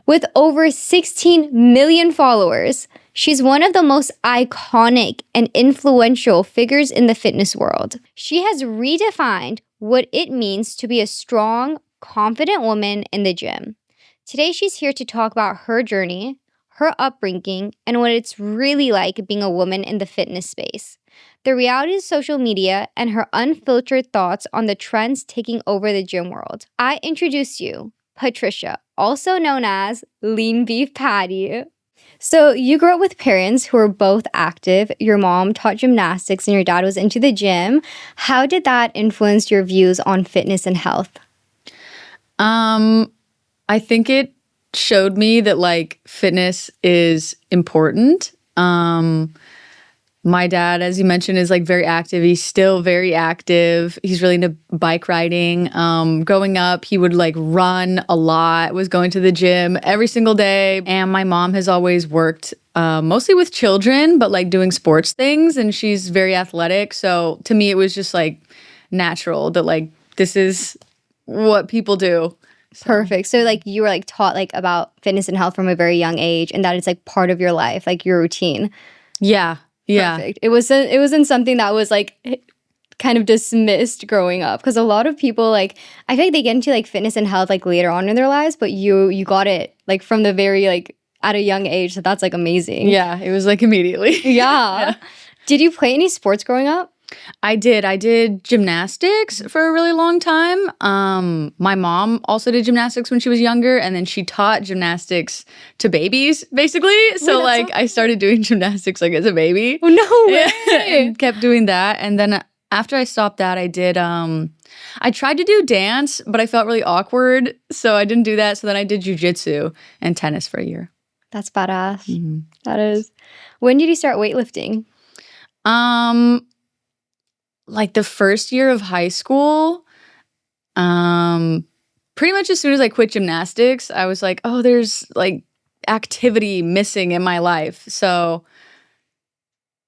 With over 16 million followers, she's one of the most iconic and influential figures in the fitness world. She has redefined what it means to be a strong, confident woman in the gym. Today, she's here to talk about her journey, her upbringing, and what it's really like being a woman in the fitness space. The reality of social media and her unfiltered thoughts on the trends taking over the gym world. I introduce you, Patricia, also known as Leanbeefpatty. So you grew up with parents who were both active. Your mom taught gymnastics and your dad was into the gym. How did that influence your views on fitness and health? I think it showed me that like fitness is important. My dad, as you mentioned, is like very active. He's still very active. He's really into bike riding. Growing up, he would like run a lot, was going to the gym every single day. And my mom has always worked mostly with children, but like doing sports things. And she's very athletic. So to me, it was just like natural that like this is what people do. Perfect. So like you were like taught like about fitness and health from a very young age and that it's like part of your life, like your routine. Yeah. Yeah. Perfect. It wasn't something that was like kind of dismissed growing up because a lot of people like I feel like they get into like fitness and health like later on in their lives, but you got it like from the very like at a young age. So that's like amazing. Yeah. It was like immediately. Yeah. Did you play any sports growing up? I did gymnastics for a really long time. My mom also did gymnastics when she was younger, and then she taught gymnastics to babies, basically. So like I started doing gymnastics like as a baby. Oh, no way. And kept doing that. And then after I stopped that, I did I tried to do dance, but I felt really awkward, so I didn't do that. So then I did jujitsu and tennis for a year. That's badass. Mm-hmm. That is. When did you start weightlifting? Like the first year of high school, pretty much as soon as I quit gymnastics, I was like, oh, there's like activity missing in my life. So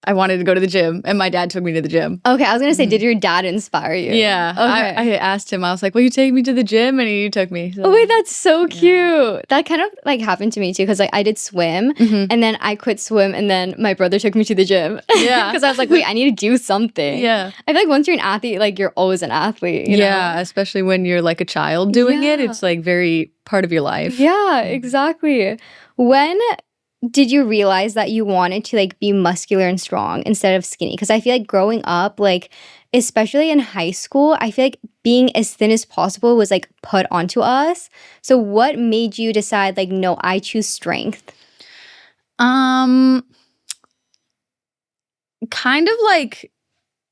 I wanted to go to the gym, and my dad took me to the gym. Okay, I was going to say, did your dad inspire you? Yeah. Okay. I asked him, I was like, will you take me to the gym? And he took me. So. Oh, wait, that's so cute. That kind of like happened to me too because like I did swim and then I quit swim and then my brother took me to the gym. Yeah. Because I was like, wait, I need to do something. Yeah. I feel like once you're an athlete, like you're always an athlete. You Yeah, know? especially when you're like a child doing it. It's like very part of your life. Yeah, exactly. When did you realize that you wanted to like be muscular and strong instead of skinny? Because I feel like growing up, like especially in high school, I feel like being as thin as possible was like put onto us. So what made you decide like, no, I choose strength? Kind of like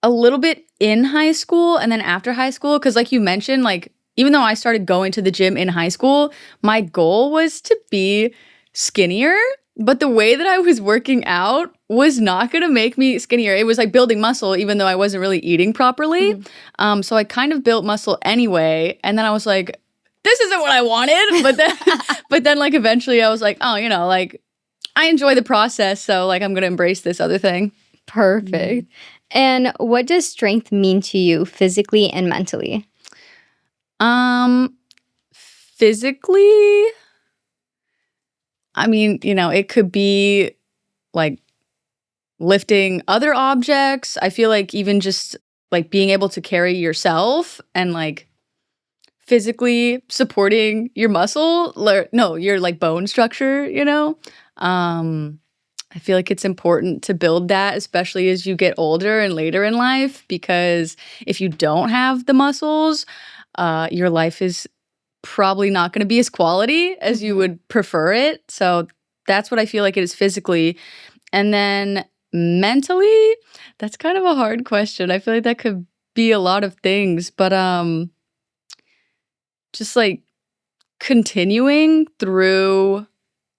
a little bit in high school and then after high school. Because like you mentioned, like even though I started going to the gym in high school, my goal was to be skinnier. But the way that I was working out was not going to make me skinnier. It was like building muscle, even though I wasn't really eating properly. So I kind of built muscle anyway. And then I was like, this isn't what I wanted. But then like eventually I was like, oh, you know, like I enjoy the process. So like I'm going to embrace this other thing. Perfect. And what does strength mean to you physically and mentally? Physically, I mean, you know, it could be like lifting other objects. I feel like even just like being able to carry yourself and like physically supporting your muscle, your like bone structure, you know? I feel like it's important to build that, especially as you get older and later in life, because if you don't have the muscles, your life is probably not going to be as quality as you would prefer it. So that's what I feel like it is physically. And then mentally, that's kind of a hard question. I feel like that could be a lot of things, but just like continuing through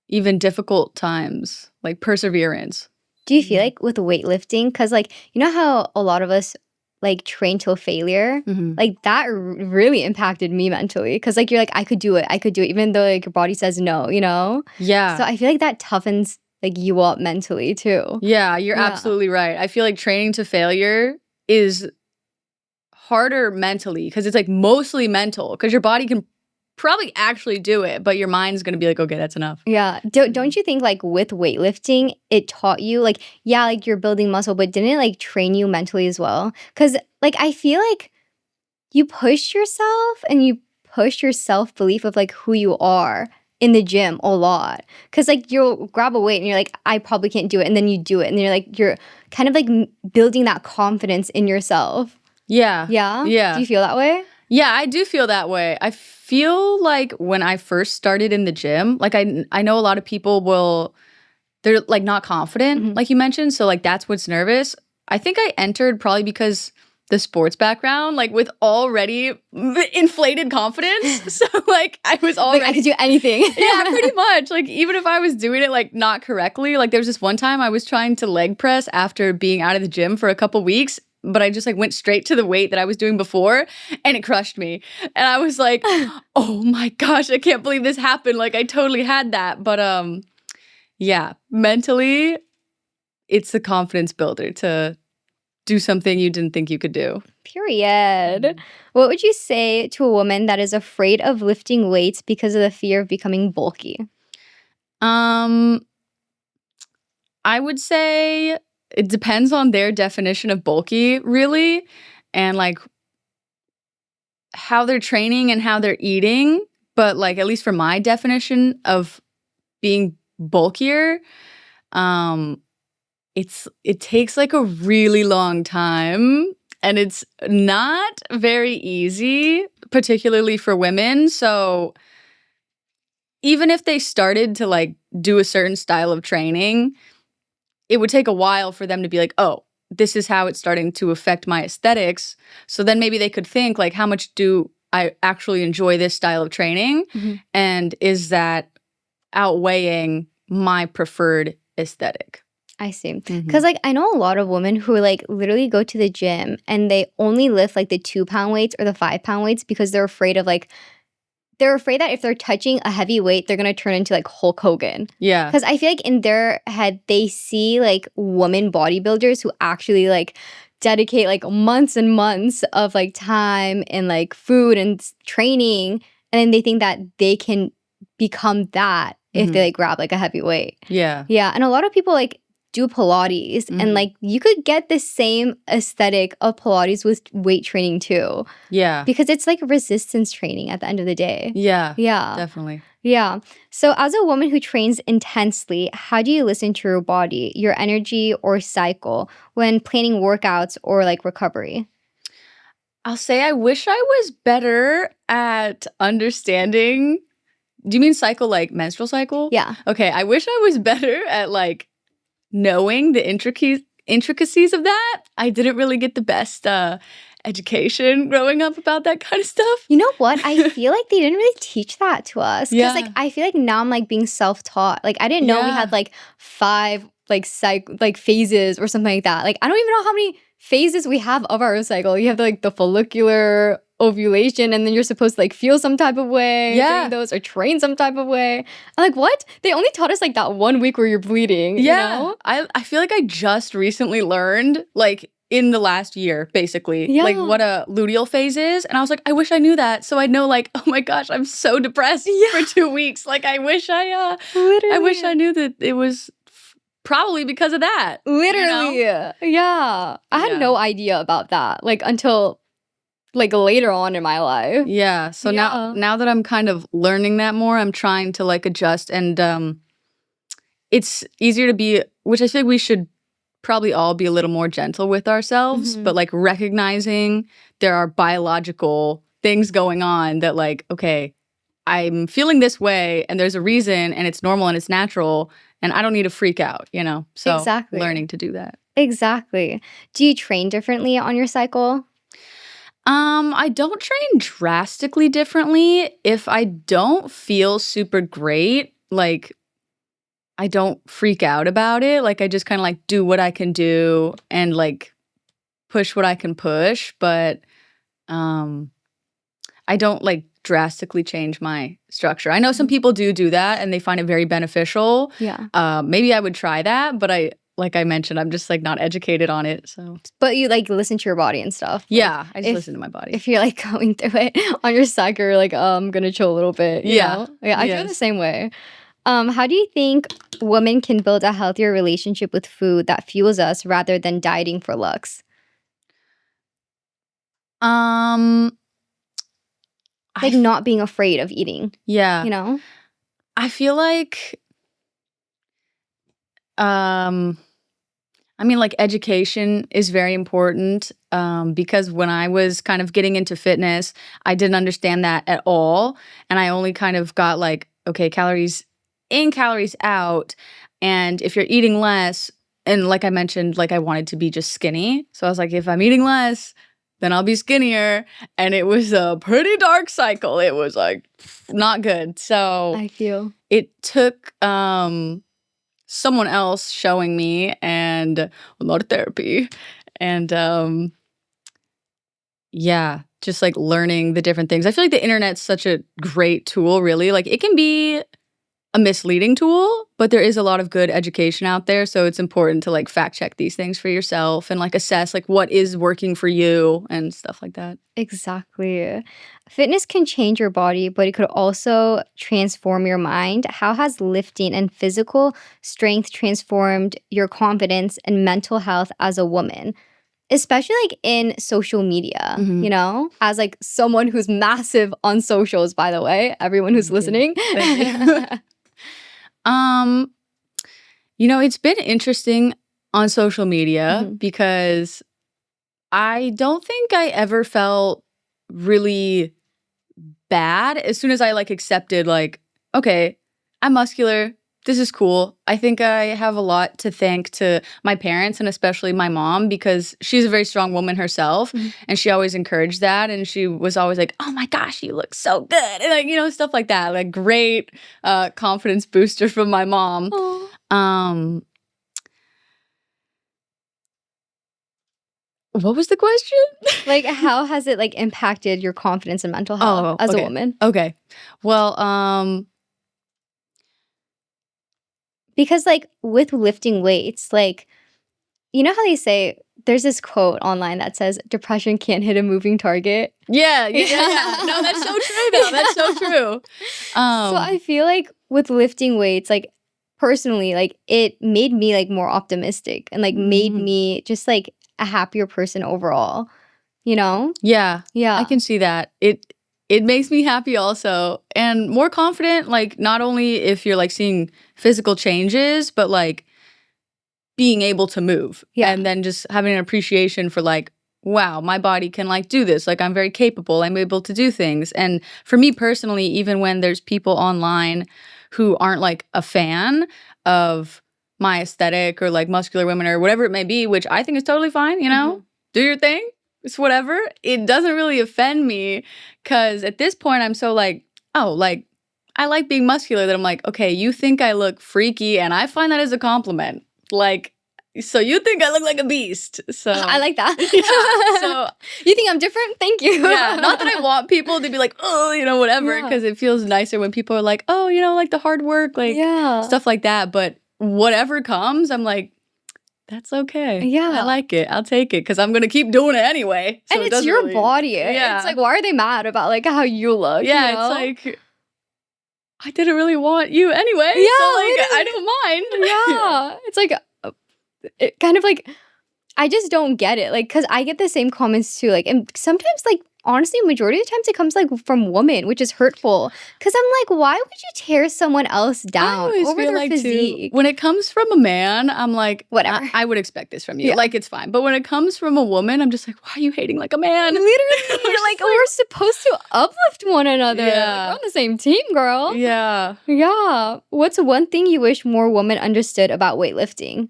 even difficult times, like perseverance. Do you feel like with weightlifting, because like, you know how a lot of us like train till failure, like that really impacted me mentally because like you're like I could do it even though like your body says no, you know? Yeah. So I feel like that toughens like you up mentally too. Yeah, you're absolutely right. I feel like training to failure is harder mentally because it's like mostly mental because your body can probably actually do it, but your mind's going to be like, okay, that's enough. Yeah. Don't you think like with weightlifting, it taught you like, yeah, like you're building muscle, but didn't it like train you mentally as well? Because like I feel like you push yourself and you push your self-belief of like who you are in the gym a lot. Because like you'll grab a weight and you're like, I probably can't do it. And then you do it. And you're like, you're kind of like building that confidence in yourself. Yeah. Yeah? Yeah. Do you feel that way? Yeah, I do feel that way. I feel like when I first started in the gym, like I know a lot of people they're like not confident, like you mentioned. So like that's what's nervous. I think I entered probably because the sports background, like with already inflated confidence. So like I was already like I could do anything. Yeah, pretty much. Like even if I was doing it like not correctly, like there was this one time I was trying to leg press after being out of the gym for a couple weeks, but I just like went straight to the weight that I was doing before and it crushed me. And I was like, oh my gosh, I can't believe this happened. Like I totally had that. But yeah, mentally, it's a confidence builder to do something you didn't think you could do. Period. What would you say to a woman that is afraid of lifting weights because of the fear of becoming bulky? I would say it depends on their definition of bulky, really, and like how they're training and how they're eating. But like at least for my definition of being bulkier, it takes like a really long time and it's not very easy, particularly for women. So even if they started to like do a certain style of training, it would take a while for them to be like, oh, this is how it's starting to affect my aesthetics. So then maybe they could think like, how much do I actually enjoy this style of training? And is that outweighing my preferred aesthetic? I see. Because like I know a lot of women who like literally go to the gym and they only lift like the 2-pound weights or the 5-pound weights because they're afraid of like, they're afraid that if they're touching a heavy weight, they're going to turn into like Hulk Hogan. Yeah. Because I feel like in their head, they see like women bodybuilders who actually like dedicate like months and months of like time and like food and training. And then they think that they can become that if they like grab like a heavy weight. Yeah. Yeah. And a lot of people like do Pilates and like you could get the same aesthetic of Pilates with weight training too. Yeah. Because it's like resistance training at the end of the day. Yeah. Yeah. Definitely. Yeah. So as a woman who trains intensely, how do you listen to your body, your energy or cycle when planning workouts or like recovery? I'll say I wish I was better at understanding. Do you mean cycle like menstrual cycle? Yeah. Okay. I wish I was better at like knowing the intricacies of that. I didn't really get the best education growing up about that kind of stuff. You know what? I feel like they didn't really teach that to us. Because like I feel like now I'm like being self-taught. Like I didn't know we had like 5 like phases or something like that. Like I don't even know how many phases we have of our cycle. You have like the follicular ovulation and then you're supposed to like feel some type of way during those or train some type of way. I'm like, what? They only taught us like that 1 week where you're bleeding. Yeah. You know? I feel like I just recently learned like in the last year, basically, like what a luteal phase is. And I was like, I wish I knew that. So I'd know like, oh my gosh, I'm so depressed for 2 weeks. Like I wish I knew that it was probably because of that. Literally. You know? Yeah. I had no idea about that. Like until like later on in my life. Yeah. So now that I'm kind of learning that more, I'm trying to like adjust and it's easier to be, which I think we should probably all be a little more gentle with ourselves, but like recognizing there are biological things going on that like, okay, I'm feeling this way and there's a reason and it's normal and it's natural and I don't need to freak out, you know? So learning to do that. Exactly. Do you train differently on your cycle? I don't train drastically differently. If I don't feel super great, like I don't freak out about it. Like I just kind of like do what I can do and like push what I can push, but I don't like drastically change my structure. I know some people do that and they find it very beneficial. Yeah. Maybe I would try that, but like I mentioned, I'm just like not educated on it. So But you like listen to your body and stuff. yeah, I just if- listen to my body. If you're like going through it on your cycle, you're like, I'm gonna chill a little bit. You know? Yeah, I feel the same way. How do you think women can build a healthier relationship with food that fuels us rather than dieting for looks? Like not being afraid of eating. Yeah. You know? I feel like I mean, like education is very important because when I was kind of getting into fitness, I didn't understand that at all. And I only kind of got like, okay, calories in, calories out. And if you're eating less, and like I mentioned, like I wanted to be just skinny. So I was like, if I'm eating less, then I'll be skinnier. And it was a pretty dark cycle. It was like not good. So I feel it took someone else showing me and a lot of therapy and yeah, just like learning the different things. I feel like the internet's such a great tool, really. Like it can be a misleading tool, but there is a lot of good education out there. So it's important to like fact check these things for yourself and like assess like what is working for you and stuff like that. exactly. Fitness can change your body, but it could also transform your mind. How has lifting and physical strength transformed your confidence and mental health as a woman? Especially like in social media, Mhm. you know, as like someone who's massive on socials, by the way, everyone who's Thank you. listening. Thank you. You know, it's been interesting on social media Mhm. because I don't think I ever felt really bad as soon as I like accepted like, okay, I'm muscular. This is cool. I think I have a lot to thank to my parents and especially my mom because she's a very strong woman herself Mhm. and she always encouraged that and she was always like, "Oh my gosh, you look so good." And like, you know, stuff like that. Like great confidence booster from my mom. Aw. Um what was the question? Like, how has it like impacted your confidence and mental health as a okay. woman? Okay. Well, Because like with lifting weights, like you know how they say there's this quote online that says depression can't hit a moving target. yeah. No, that's so true though. That's so true. So I feel like with lifting weights, like personally, like it made me like more optimistic and like made Mhm. me just like a happier person overall. You know? Yeah, Yeah. I can see that. It makes me happy also and more confident, like not only if you're like seeing physical changes, but like being able to move. Yeah. And then just having an appreciation for like, wow, my body can like do this. Like I'm very capable. I'm able to do things. And for me personally, even when there's people online who aren't like a fan of my aesthetic or like muscular women or whatever it may be, which I think is totally fine, you know? Mhm. Do your thing. It's whatever. It doesn't really offend me because at this point I'm so like, oh, like I like being muscular that I'm like, okay, you think I look freaky and I find that as a compliment. Like, so you think I look like a beast. So I like that. yeah. So you think I'm different? Thank you. yeah, not that I want people to be like, oh, you know, whatever, Yeah. because it feels nicer when people are like, oh, you know, like the hard work, like Yeah. stuff like that. But whatever comes, I'm like, that's okay. Yeah. I like it. I'll take it because I'm gonna keep doing it anyway. So And it it's doesn't your really- body. Yeah. It's like, why are they mad about like how you look? Yeah, you know? it's like I didn't really want you anyway. Yeah, so like literally. I don't mind. Yeah. It's like it kind of like I just don't get it. Like, cause I get the same comments too. Like, and sometimes like honestly, majority of the times it comes like from women, which is hurtful. Cause I'm like, why would you tear someone else I down always over feel their like too, physique? when it comes from a man, I'm like, Whatever. I would expect this from you. Yeah. Like it's fine. But when it comes from a woman, I'm just like, why are you hating like a man? Literally, We're like we're supposed to uplift one another. Like, Yeah. we're on the same team, girl. Yeah. Yeah. What's one thing you wish more women understood about weightlifting?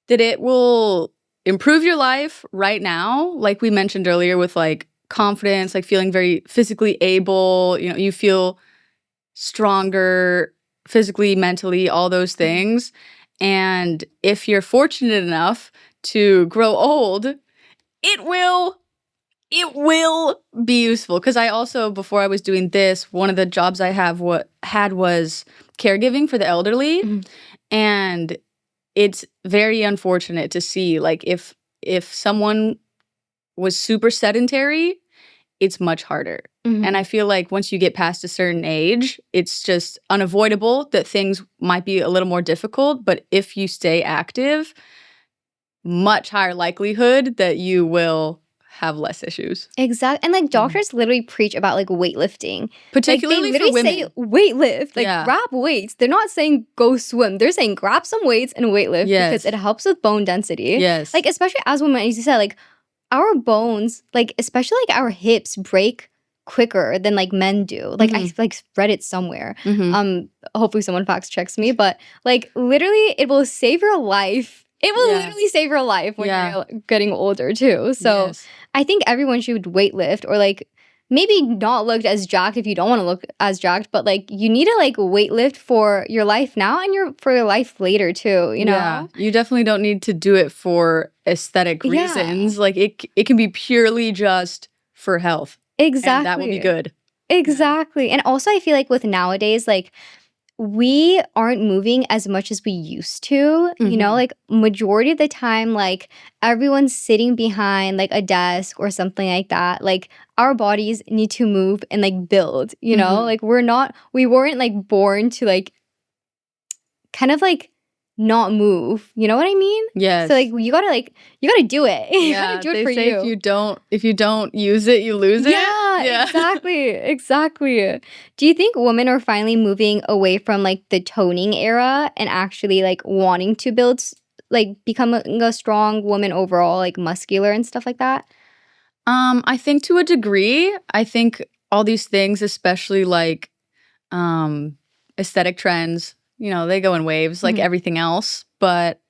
That it will improve your life right now, like we mentioned earlier, with like confidence, like feeling very physically able, you know, you feel stronger physically, mentally, all those things. And if you're fortunate enough to grow old, it will it will be useful. Because I also, before I was doing this, one of the jobs I had was caregiving for the elderly. Mhm. And it's very unfortunate to see, like, if someone was super sedentary, it's much harder. Mhm. And I feel like once you get past a certain age, it's just unavoidable that things might be a little more difficult. But if you stay active, much higher likelihood that you will have less issues. Exactly. And like doctors literally preach about like weightlifting. Particularly like, they for literally women. say weightlift, like Yeah. grab weights. They're not saying go swim. They're saying grab some weights and weightlift because Yes. it helps with bone density. Yes. Like especially as women, as you said, like our bones, like especially like our hips break quicker than like men do. Like I like read it somewhere. Hopefully someone fact checks me, but like literally it will save your life. It will Yeah. literally save your life when Yeah. you're getting older too. So Yes. I think everyone should weightlift or like maybe not look as jacked if you don't want to look as jacked, but like you need to like weightlift for your life now and for your life later too, you know? Yeah. You definitely don't need to do it for aesthetic Yeah. reasons. Like it can be purely just for health. Exactly. And that will be good. Exactly. And also I feel like with nowadays, like we aren't moving as much as we used to, you know, Mhm. like majority of the time, like everyone's sitting behind like a desk or something like that. Like our bodies need to move and like build, you know, Mhm. like we weren't like born to like kind of like not move. You know what I mean? Yes. So like you gotta do it. You gotta Yeah. do it They for say you. if you don't use it, you lose it. Yeah, exactly. Do you think women are finally moving away from like the toning era and actually like wanting to build like becoming a strong woman overall, like muscular and stuff like that? I think to a degree, I think all these things, especially like aesthetic trends, they go in waves like Mhm. everything else. But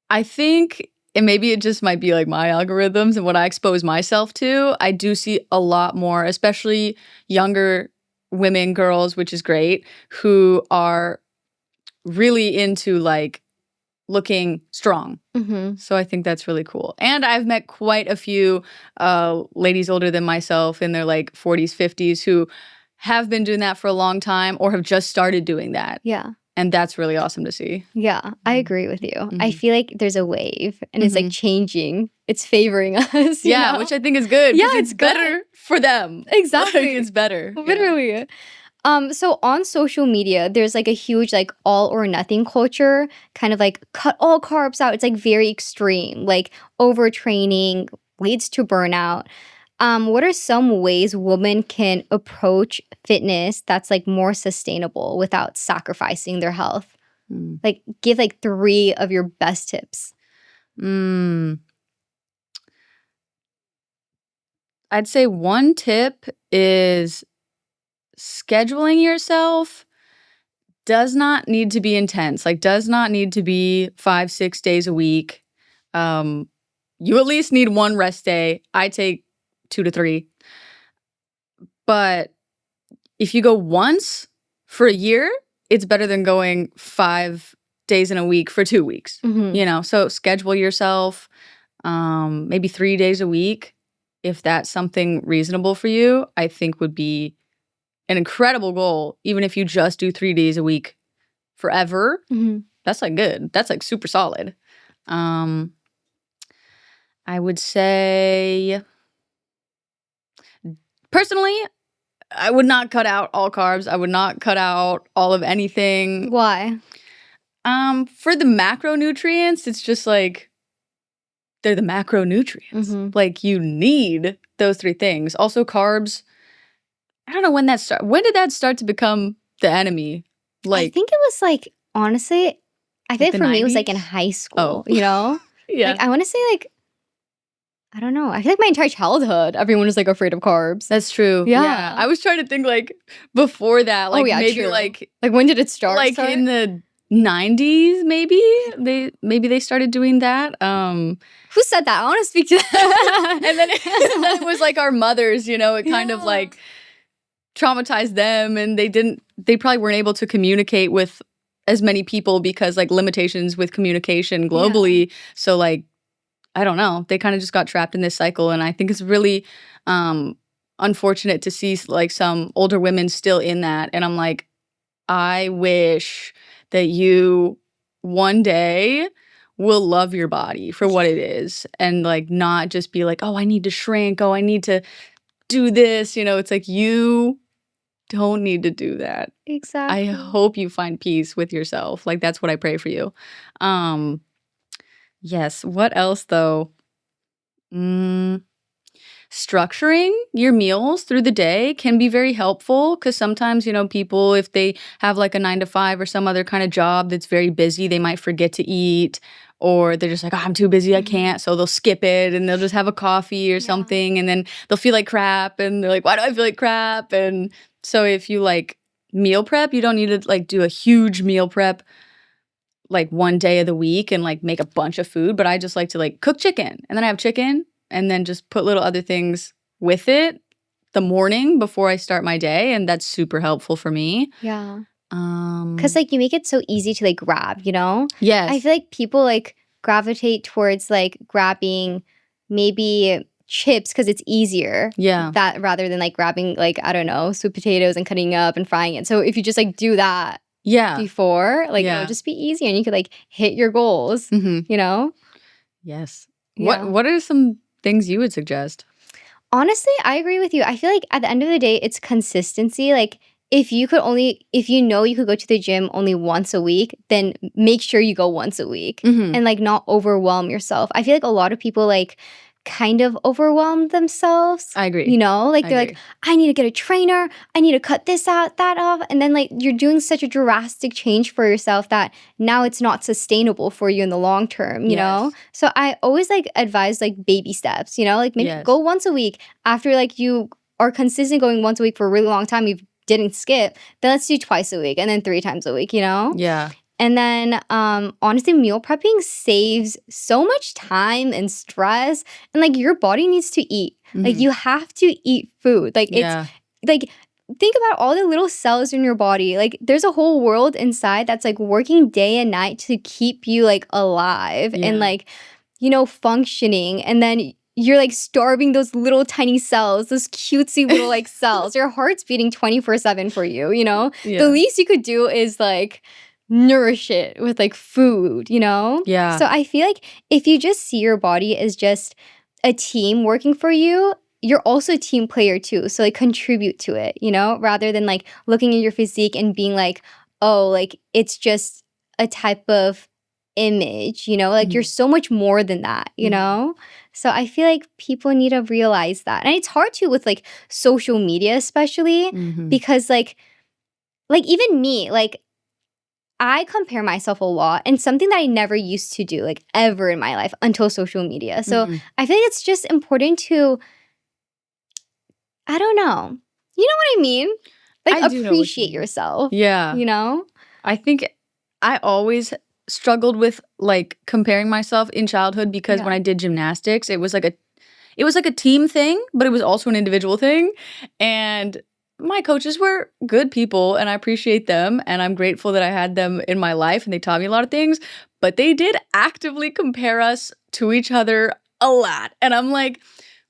I think, and maybe it just might be like my algorithms and what I expose myself to, I do see a lot more, especially younger women, girls, which is great, who are really into like looking strong. Mhm. So I think that's really cool. And I've met quite a few ladies older than myself in their like 40s, 50s who have been doing that for a long time or have just started doing that. Yeah. And that's really awesome to see. Yeah, I agree with you. I Mhm. feel like there's a wave and it's like changing. It's favoring us. You Yeah, know? which I think is good. Yeah, 'Cause it's it's better for them. Exactly. Like, it's better. Yeah. Literally. So on social media, there's like a huge like all or nothing culture, kind of like cut all carbs out. It's like very extreme, like overtraining leads to burnout. What are some ways women can approach fitness that's like more sustainable without sacrificing their health? Mm. Like give like 3 of your best tips. I'd say one tip is scheduling yourself does not need to be intense, like, does not need to be 5, 6 days a week. You at least need 1 rest day. I take 2 to 3. But if you go once for a year, it's better than going 5 days in a week for 2 weeks, Mhm. So schedule yourself, maybe 3 days a week. If that's something reasonable for you, I think would be an incredible goal, even if you just do 3 days a week forever. Mhm. That's like good. That's like super solid. I would say, personally, I would not cut out all carbs. I would not cut out all of anything. Why? For the macronutrients, it's just like they're the macronutrients. Mhm. Like you need those 3 things. Also carbs. I don't know when that started. When did that start to become the enemy? I Like, think it was like honestly, I think the for me it was like in 90s? high school, Oh. you know? yeah. Like I want to say like I don't know. I feel like my entire childhood everyone was like afraid of carbs. That's true. Yeah. I was trying to think like before that, like yeah, maybe true. like Like when did it start? in the 90s maybe. They started doing that. Who said that? I want to speak to that. And then it was like our mothers, it kind of Yeah. like traumatized them and they probably weren't able to communicate with as many people because like limitations with communication globally. So like I don't know, they kind of just got trapped in this cycle. And I think it's really unfortunate to see like some older women still in that. And I'm like, I wish that you one day will love your body for what it is and like not just be like, oh, I need to shrink. Oh, I need to do this. You know, it's like you don't need to do that. I Exactly. hope you find peace with yourself. Like that's what I pray for you. Yes. What else though? Structuring your meals through the day can be very helpful because sometimes, you know, people, if they have like a 9 to 5 or some other kind of job that's very busy, they might forget to eat or they're just like, oh, I'm too busy, I can't. So they'll skip it and they'll just have a coffee or something and then they'll feel like crap and they're like, why do I feel like crap? And so if you like meal prep, you don't need to like do a huge meal prep like one day of the week and like make a bunch of food. But I just like to like cook chicken and then I have chicken and then just put little other things with it the morning before I start my day. And that's super helpful for me. Yeah. Because like you make it so easy to like grab, you know? Yes. I feel like people like gravitate towards like grabbing maybe chips because it's easier. Yeah. That rather than like grabbing like, I don't know, sweet potatoes and cutting up and frying it. So if you just like do that before, like it'll just be easier and you could like hit your goals, you know? Yes. Yeah. What are some things you would suggest? Honestly, I agree with you. I feel like at the end of the day, it's consistency. Like if you know you could go to the gym only once a week, then make sure you go once a week and like not overwhelm yourself. I feel like a lot of people like kind of overwhelm themselves. I agree. You know, like they're like, I need to get a trainer. I need to cut this out, that off. And then like you're doing such a drastic change for yourself that now it's not sustainable for you in the long term, you know? So I always like advise like baby steps, you know, like maybe go once a week after like you are consistent going once a week for a really long time. You didn't skip, then let's do twice a week and then 3 times a week, you know? Yeah. And then honestly, meal prepping saves so much time and stress. And like your body needs to eat. Like you have to eat food. Like it's like think about all the little cells in your body. Like there's a whole world inside that's like working day and night to keep you like alive and like, you know, functioning. And then you're like starving those little tiny cells, those cutesy little like cells. Your heart's beating 24/7 for you, you know? The least you could do is like nourish it with like food, you know? Yeah. So I feel like if you just see your body as just a team working for you, you're also a team player too. So like contribute to it, you know, rather than like looking at your physique and being like, oh, like it's just a type of image, you know, like you're so much more than that, you know? So I feel like people need to realize that. And it's hard too with like social media, especially because like even me, like I compare myself a lot and something that I never used to do like ever in my life until social media. So I feel like it's just important to, I don't know. You know what I mean? Like appreciate yourself. Yeah. You know? I think I always struggled with like comparing myself in childhood because when I did gymnastics, it was like a team thing, but it was also an individual thing. And my coaches were good people and I appreciate them and I'm grateful that I had them in my life and they taught me a lot of things, but they did actively compare us to each other a lot. And I'm like,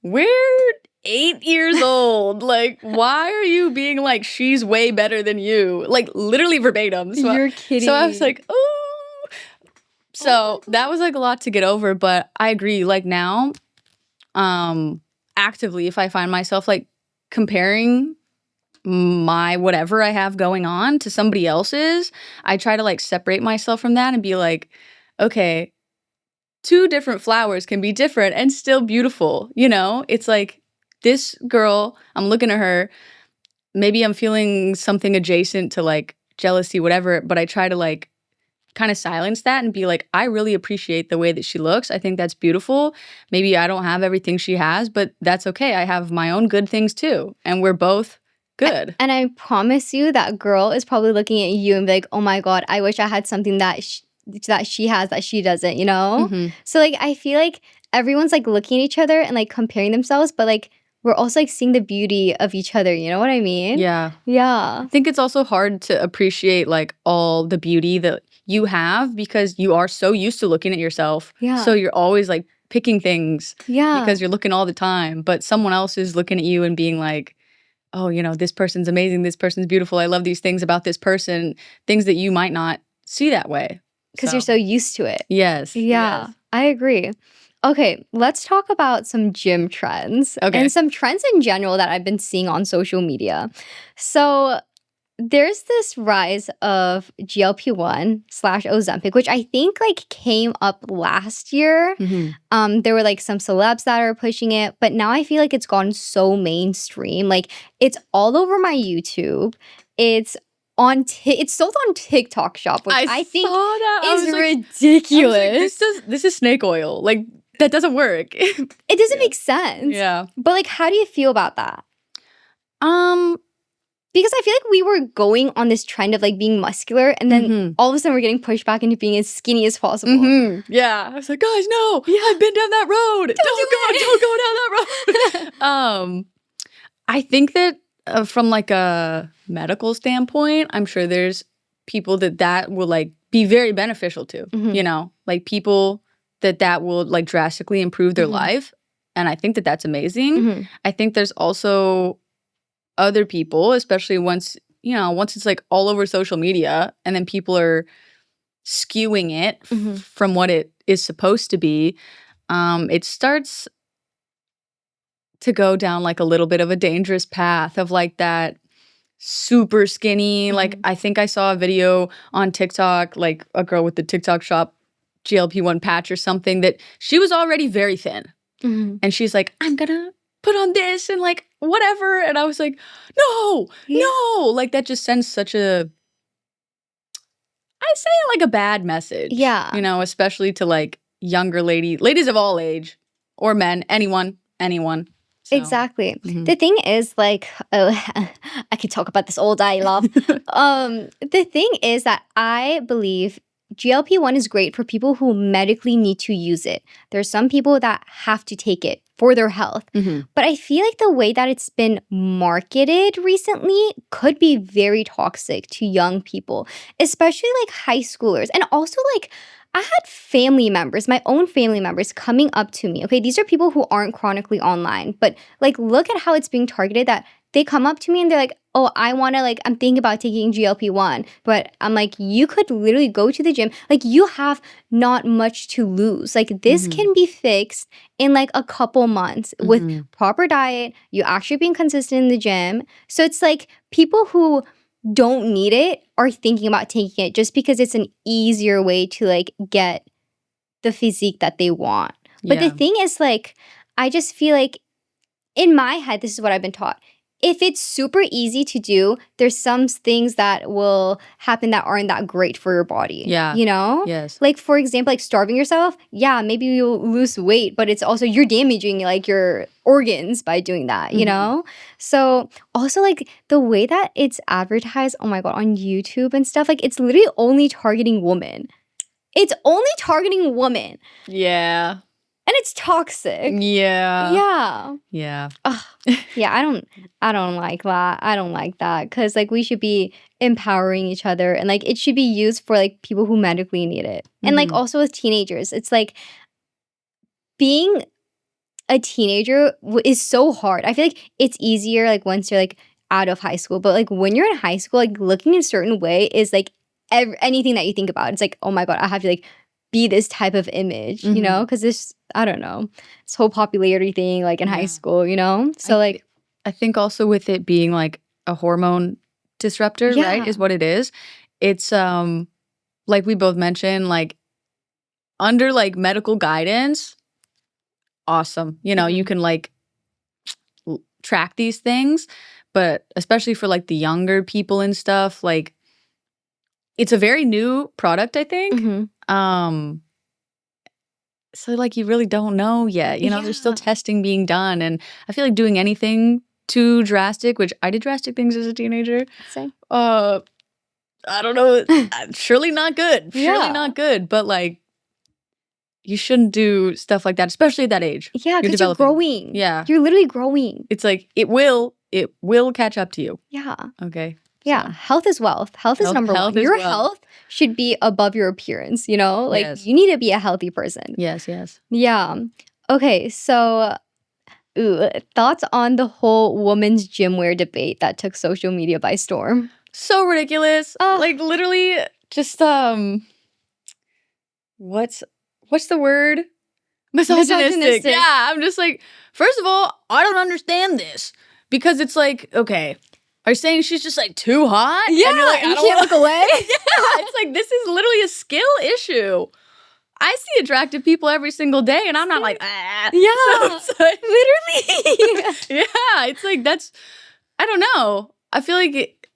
we're 8 years old. Like, why are you being like, she's way better than you? Like, literally verbatim. So, you're kidding. So I was like, oh. So that was like a lot to get over, but I agree. Like now, actively, if I find myself like comparing my whatever I have going on to somebody else's, I try to like separate myself from that and be like, okay, 2 different flowers can be different and still beautiful. You know, it's like this girl, I'm looking at her, maybe I'm feeling something adjacent to like jealousy, whatever, but I try to like kind of silence that and be like, I really appreciate the way that she looks. I think that's beautiful. Maybe I don't have everything she has, but that's okay. I have my own good things too. And we're both good. And I promise you that girl is probably looking at you and be like, oh my God, I wish I had something that she has that she doesn't, you know? So like, I feel like everyone's like looking at each other and like comparing themselves, but like, we're also like seeing the beauty of each other. You know what I mean? Yeah. Yeah. I think it's also hard to appreciate like all the beauty that you have because you are so used to looking at yourself. Yeah. So you're always like picking things Yeah. because you're looking all the time, but someone else is looking at you and being like, oh, this person's amazing, this person's beautiful, I love these things about this person, things that you might not see that way. Because you're so used to it. Yes. Yeah, Yes. I agree. Okay, let's talk about some gym trends Okay. and some trends in general that I've been seeing on social media. So there's this rise of GLP-1 / Ozempic, which I think like came up last year. There were like some celebs that are pushing it, but now I feel like it's gone so mainstream. Like it's all over my YouTube. It's sold on TikTok Shop, which I think saw that. is ridiculous. This is snake oil. Like that doesn't work. It doesn't make sense. Yeah. But like, how do you feel about that? Because I feel like we were going on this trend of like being muscular, and then all of a sudden we're getting pushed back into being as skinny as possible. Yeah. I was like, guys, no, I've been down that road. Don't go down that road. I think that from like a medical standpoint, I'm sure there's people that will like be very beneficial to, like people that will like drastically improve their life. And I think that that's amazing. I think there's also other people, especially once it's like all over social media and then people are skewing it from what it is supposed to be, it starts to go down like a little bit of a dangerous path of like that super skinny. Like I think I saw a video on TikTok, like a girl with the TikTok Shop GLP-1 patch or something, that she was already very thin. And she's like, I'm gonna put on this and like whatever. And I was like, no. Like that just sends such a, I'd say like a bad message. Yeah. Especially to like younger ladies of all age, or men, anyone. So. Exactly. The thing is like, I could talk about this all day, love. The thing is that I believe GLP-1 is great for people who medically need to use it. There's some people that have to take it for their health. But I feel like the way that it's been marketed recently could be very toxic to young people, especially like high schoolers. And also like I had family members, my own family members coming up to me. Okay, these are people who aren't chronically online, but like look at how it's being targeted, that they come up to me and they're like, oh, I'm thinking about taking GLP-1. But I'm like, you could literally go to the gym. Like you have not much to lose. Like this can be fixed in like a couple months with proper diet, you actually being consistent in the gym. So it's like people who don't need it are thinking about taking it just because it's an easier way to like get the physique that they want. But the thing is like, I just feel like in my head, this is what I've been taught. If it's super easy to do, there's some things that will happen that aren't that great for your body. Yeah. Yes. Like, for example, like starving yourself. Yeah, maybe you'll lose weight, but it's also you're damaging like your organs by doing that, So also like the way that it's advertised, oh my God, on YouTube and stuff, like it's literally only targeting women. It's only targeting women. Yeah. And it's toxic. Yeah. Yeah. Yeah, I don't like that. I don't like that. Because like we should be empowering each other, and like it should be used for like people who medically need it. And like also with teenagers, it's like being a teenager is so hard. I feel like it's easier like once you're like out of high school. But like when you're in high school, like looking a certain way is like anything that you think about. It's like, oh my God, I have to like be this type of image, because this, I don't know, this whole popularity thing like in high school, So like I think also with it being like a hormone disruptor, right, is what it is. It's like we both mentioned, like under like medical guidance, awesome. You can like track these things, but especially for like the younger people and stuff, like it's a very new product, I think. So like you really don't know yet. There's still testing being done, and I feel like doing anything too drastic, which I did drastic things as a teenager. Same. I don't know. Surely not good. Surely not good. But like, you shouldn't do stuff like that, especially at that age. Yeah, because you're growing. Yeah, you're literally growing. It's like it will catch up to you. Yeah. Okay. Yeah, health is wealth. Health is number Health one. is Your wealth. health should be above your appearance, you know? Like, Yes. you need to be a healthy person. Yes, yes. Yeah. Okay, so thoughts on the whole women's gym wear debate that took social media by storm? So ridiculous. Ugh. Like literally just what's the word? Misogynistic. Yeah, I'm just like, first of all, I don't understand this because it's like, okay, are you saying she's just like too hot? Yeah, and you're like, you can't look away. Yeah, it's like this is literally a skill issue. I see attractive people every single day, and I'm not like, ah. Yeah, So it's like, literally. yeah, it's like that's, I don't know. I feel like,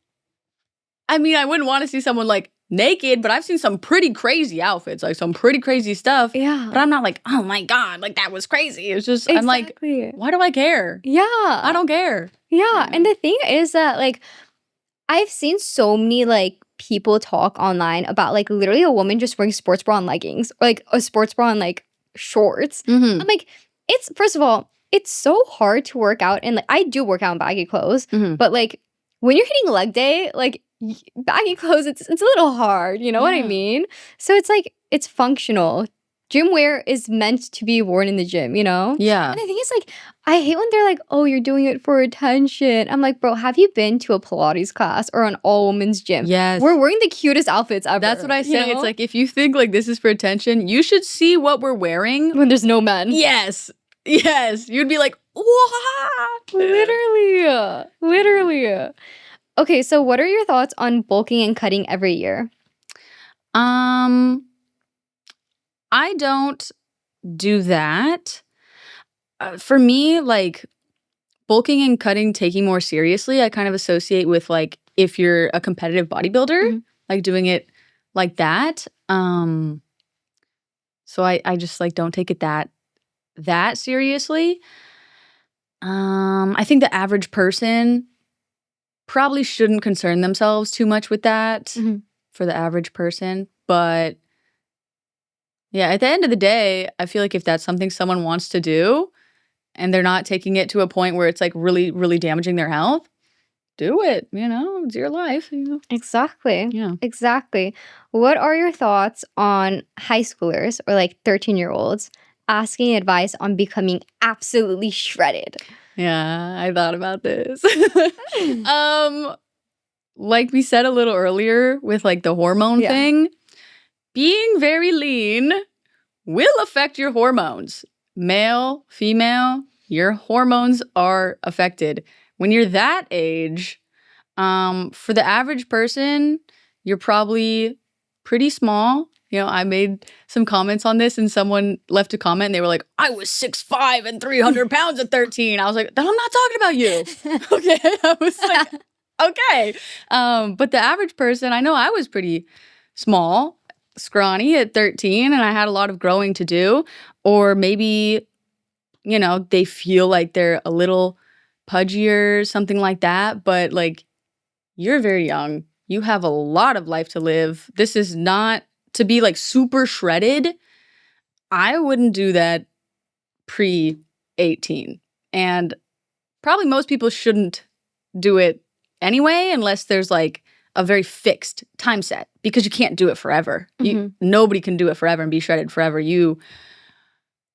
I mean, I wouldn't want to see someone like naked, but I've seen some pretty crazy outfits, like some pretty crazy stuff. Yeah. But I'm not like, oh my God, like that was crazy. It's just, I'm like, Exactly. why do I care? Yeah. I don't care. Yeah, and the thing is that, like, I've seen so many, like, people talk online about, like, literally a woman just wearing sports bra and leggings, or, like, a sports bra and, like, shorts. Mm-hmm. I'm like, it's, first of all, it's so hard to work out, and, like, I do work out in baggy clothes, Mm-hmm. but, like, when you're hitting leg day, like, baggy clothes, it's a little hard, you know what I Yeah. mean? So it's, like, it's functional. Gym wear is meant to be worn in the gym, you know? Yeah. And the thing is, like, I hate when they're like, oh, you're doing it for attention. I'm like, bro, have you been to a Pilates class or an all-women's gym? Yes. We're wearing the cutest outfits ever. That's what I you say. know? It's like, if you think like this is for attention, you should see what we're wearing. when there's no men. Yes. Yes. You'd be like, what? Literally. Okay, so what are your thoughts on bulking and cutting every year? I don't do that. For me, like bulking and cutting, taking more seriously, I kind of associate with like if you're a competitive bodybuilder, like doing it like that. So I just like don't take it that seriously. I think the average person probably shouldn't concern themselves too much with that for the average person, but yeah, at the end of the day, I feel like if that's something someone wants to do and they're not taking it to a point where it's like really, really damaging their health, do it. You know, it's your life. You know? Exactly. Yeah. Exactly. What are your thoughts on high schoolers or like 13-year-olds asking advice on becoming absolutely shredded? Yeah, I thought about this. Like we said a little earlier with like the hormone thing, being very lean will affect your hormones. Male, female, your hormones are affected. When you're that age, for the average person, you're probably pretty small. You know, I made some comments on this and someone left a comment and they were like, I was 6'5" and 300 pounds at 13. I was like, I'm not talking about you. Okay. I was like, okay. But the average person, I know I was pretty small, scrawny at 13 and I had a lot of growing to do. Or maybe, you know, they feel like they're a little pudgier, something like that. But like, you're very young. You have a lot of life to live. This is not to be like super shredded. I wouldn't do that pre-18. And probably most people shouldn't do it anyway, unless there's like a very fixed time set, because you can't do it forever. Nobody can do it forever and be shredded forever. You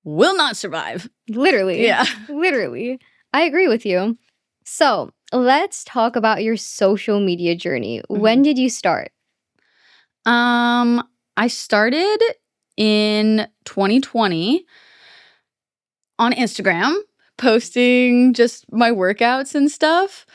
will not survive. Literally. Yeah. Literally. I agree with you. So let's talk about your social media journey. When did you start? I started in 2020 on Instagram, posting just my workouts and stuff.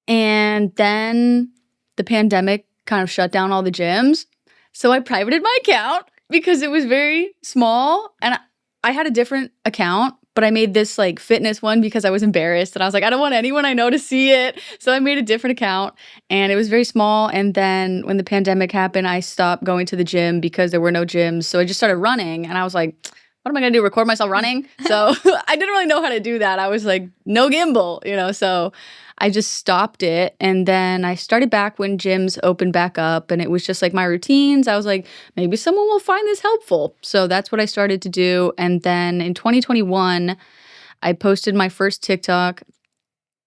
And then the pandemic kind of shut down all the gyms. So I privated my account because it was very small. And I had a different account, but I made this like fitness one because I was embarrassed. And I was like, I don't want anyone I know to see it. So I made a different account and it was very small. And then when the pandemic happened, I stopped going to the gym because there were no gyms. So I just started running and I was like, what am I going to do? Record myself running? So I didn't really know how to do that. I was like, no gimbal, you know? So I just stopped it. And then I started back when gyms opened back up and it was just like my routines. I was like, maybe someone will find this helpful. So that's what I started to do. And then in 2021, I posted my first TikTok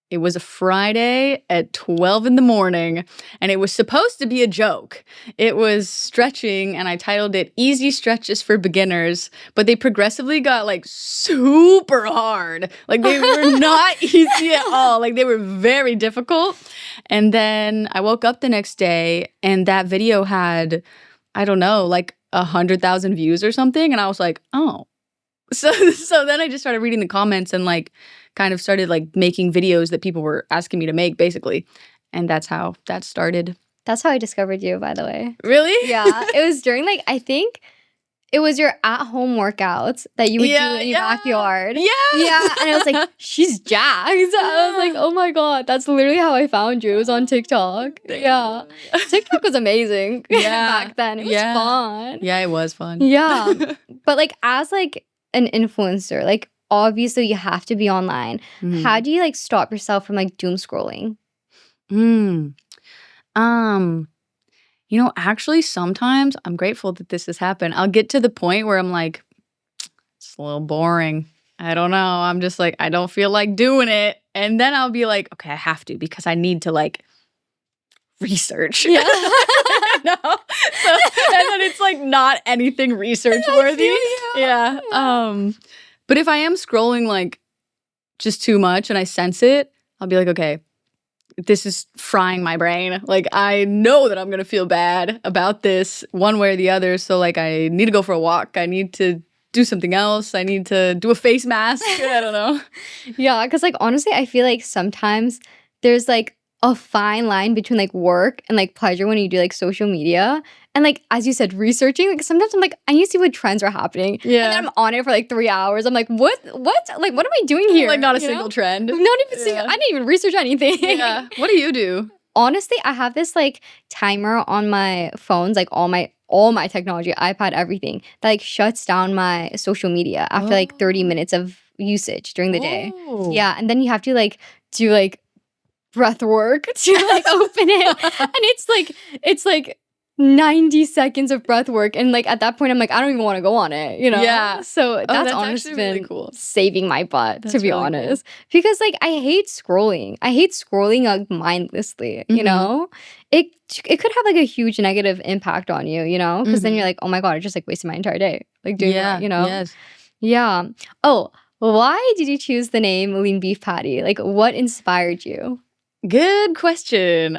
It was a Friday at 12 in the morning, and it was supposed to be a joke. It was stretching, and I titled it Easy Stretches for Beginners, but they progressively got like super hard. Like they were not easy at all. Like they were very difficult. And then I woke up the next day, and that video had, I don't know, like 100,000 views or something. And I was like, oh. So then I just started reading the comments and like kind of started like making videos that people were asking me to make, basically. And that's how that started. That's how I discovered you, by the way. Really? Yeah. It was during like, I think it was your at-home workouts that you would do in your backyard. Yeah. Yeah. And I was like, she's jacked. I was like, oh my God, that's literally how I found you. It was on TikTok. Yeah. TikTok was amazing back then. It was fun. Yeah, it was fun. Yeah. But like as like an influencer, like obviously you have to be online. Mhm. How do you like stop yourself from like doom scrolling? Actually sometimes I'm grateful that this has happened. I'll get to the point where I'm like, it's a little boring. I don't know. I'm just like, I don't feel like doing it. And then I'll be like, okay, I have to because I need to like research. Yeah. No. And then it's like not anything research worthy. Yeah. But if I am scrolling like just too much and I sense it, I'll be like, okay, this is frying my brain. Like I know that I'm gonna feel bad about this one way or the other. So like I need to go for a walk. I need to do something else. I need to do a face mask. I don't know. Yeah, because like honestly, I feel like sometimes there's like a fine line between like work and like pleasure when you do like social media. And like as you said, researching, like sometimes I'm like, I need to see what trends are happening. Yeah. And then I'm on it for like 3 hours. I'm like, what? Like what am I doing here? Like not a You single know? trend. Not even single. Yeah. I didn't even research anything. Yeah. What do you do? Honestly, I have this like timer on my phones, like all my technology, iPad, everything, that like shuts down my social media after like 30 minutes of usage during the day. Oh. Yeah, and then you have to like do like breath work to like open it. And it's like 90 seconds of breath work, and like at that point I'm like, I don't even want to go on it, you know? Yeah. So that's that's honestly actually really been cool. saving my butt, to That's be really cool. honest. Because like I hate scrolling. I hate scrolling like mindlessly, you Mhm. know? It could have like a huge negative impact on you, you know? Because then you're like, oh my God, I just like wasted my entire day. Like doing that, you know? Yes. Yeah. Oh, why did you choose the name Leanbeefpatty? Like what inspired you? Good question.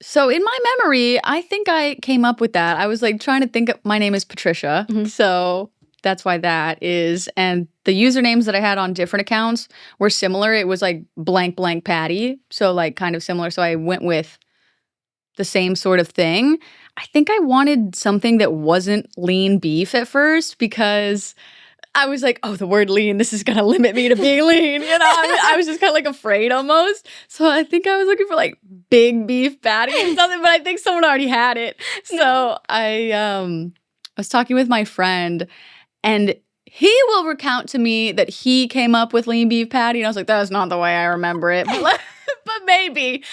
So in my memory, I think I came up with that. I was like trying to think of, my name is Patricia. Mhm. So that's why that is. And the usernames that I had on different accounts were similar. It was like blank blank Patty. So like kind of similar. So I went with the same sort of thing. I think I wanted something that wasn't lean beef at first because I was like, oh, the word lean, this is going to limit me to being lean. You know, I was just kind of like afraid almost. So I think I was looking for like big beef patty or something, but I think someone already had it. So I was talking with my friend and he will recount to me that he came up with lean beef patty. And I was like, that's not the way I remember it. But maybe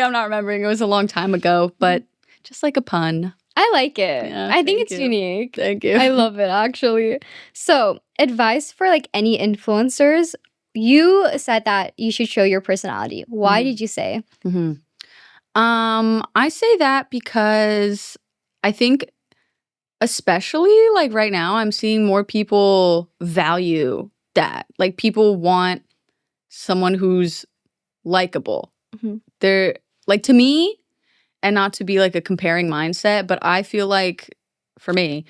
I'm not remembering. It was a long time ago, but just like a pun. I like it. Yeah, I think thank it's you. unique. Thank you. I love it, actually. So, advice for like any influencers. You said that you should show your personality. Why Mhm. did you say? Mm-hmm. I say that because I think, especially like right now, I'm seeing more people value that. Like people want someone who's likable. Mhm. They're like, to me, and not to be like a comparing mindset, but I feel like for me,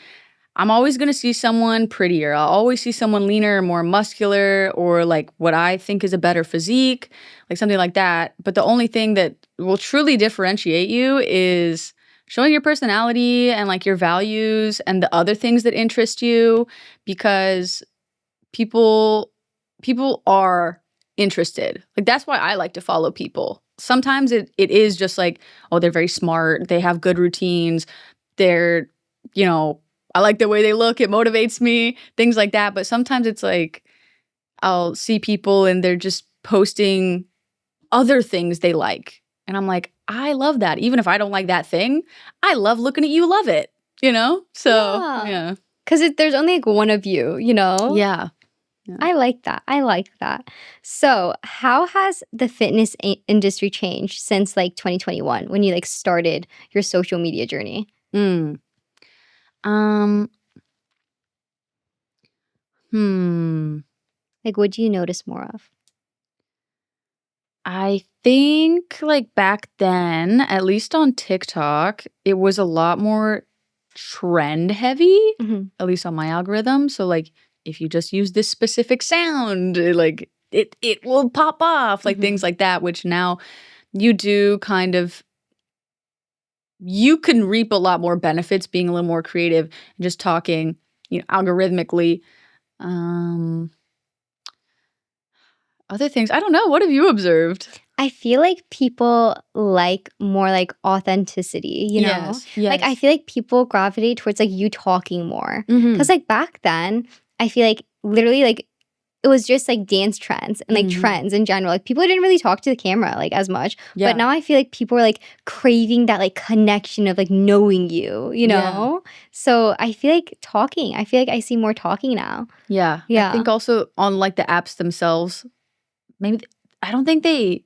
I'm always going to see someone prettier. I'll always see someone leaner, more muscular, or like what I think is a better physique, like something like that. But the only thing that will truly differentiate you is showing your personality and like your values and the other things that interest you, because people are interested. Like that's why I like to follow people. Sometimes it is just like, oh, they're very smart, they have good routines, they're, you know, I like the way they look, it motivates me, things like that. But sometimes it's like I'll see people and they're just posting other things they like. And I'm like, I love that. Even if I don't like that thing, I love looking at you love it, you know? So, Yeah. yeah. Because there's only like one of you, you know? Yeah. I like that. I like that. So, how has the fitness industry changed since like 2021 when you like started your social media journey? Mm. Um. Hmm. Like, what do you notice more of? I think like back then, at least on TikTok, it was a lot more trend heavy, Mhm. at least on my algorithm. So like if you just use this specific sound, like it will pop off, like things Mhm. like that, which now you do kind of you can reap a lot more benefits being a little more creative and just talking, algorithmically. Um Other things, I don't know. What have you observed? I feel like people like more like authenticity, you know? Yes. Like I Yes. feel like people gravitate towards like you talking more. Cause Mhm. like back then, I feel like literally like it was just like dance trends and like Mhm. trends in general. Like people didn't really talk to the camera like as much. But Yeah. now I feel like people are like craving that like connection of like knowing you, you Yeah. know? So I feel like talking. I feel like I see more talking now. Yeah. I Yeah. think also on like the apps themselves, maybe I don't think they,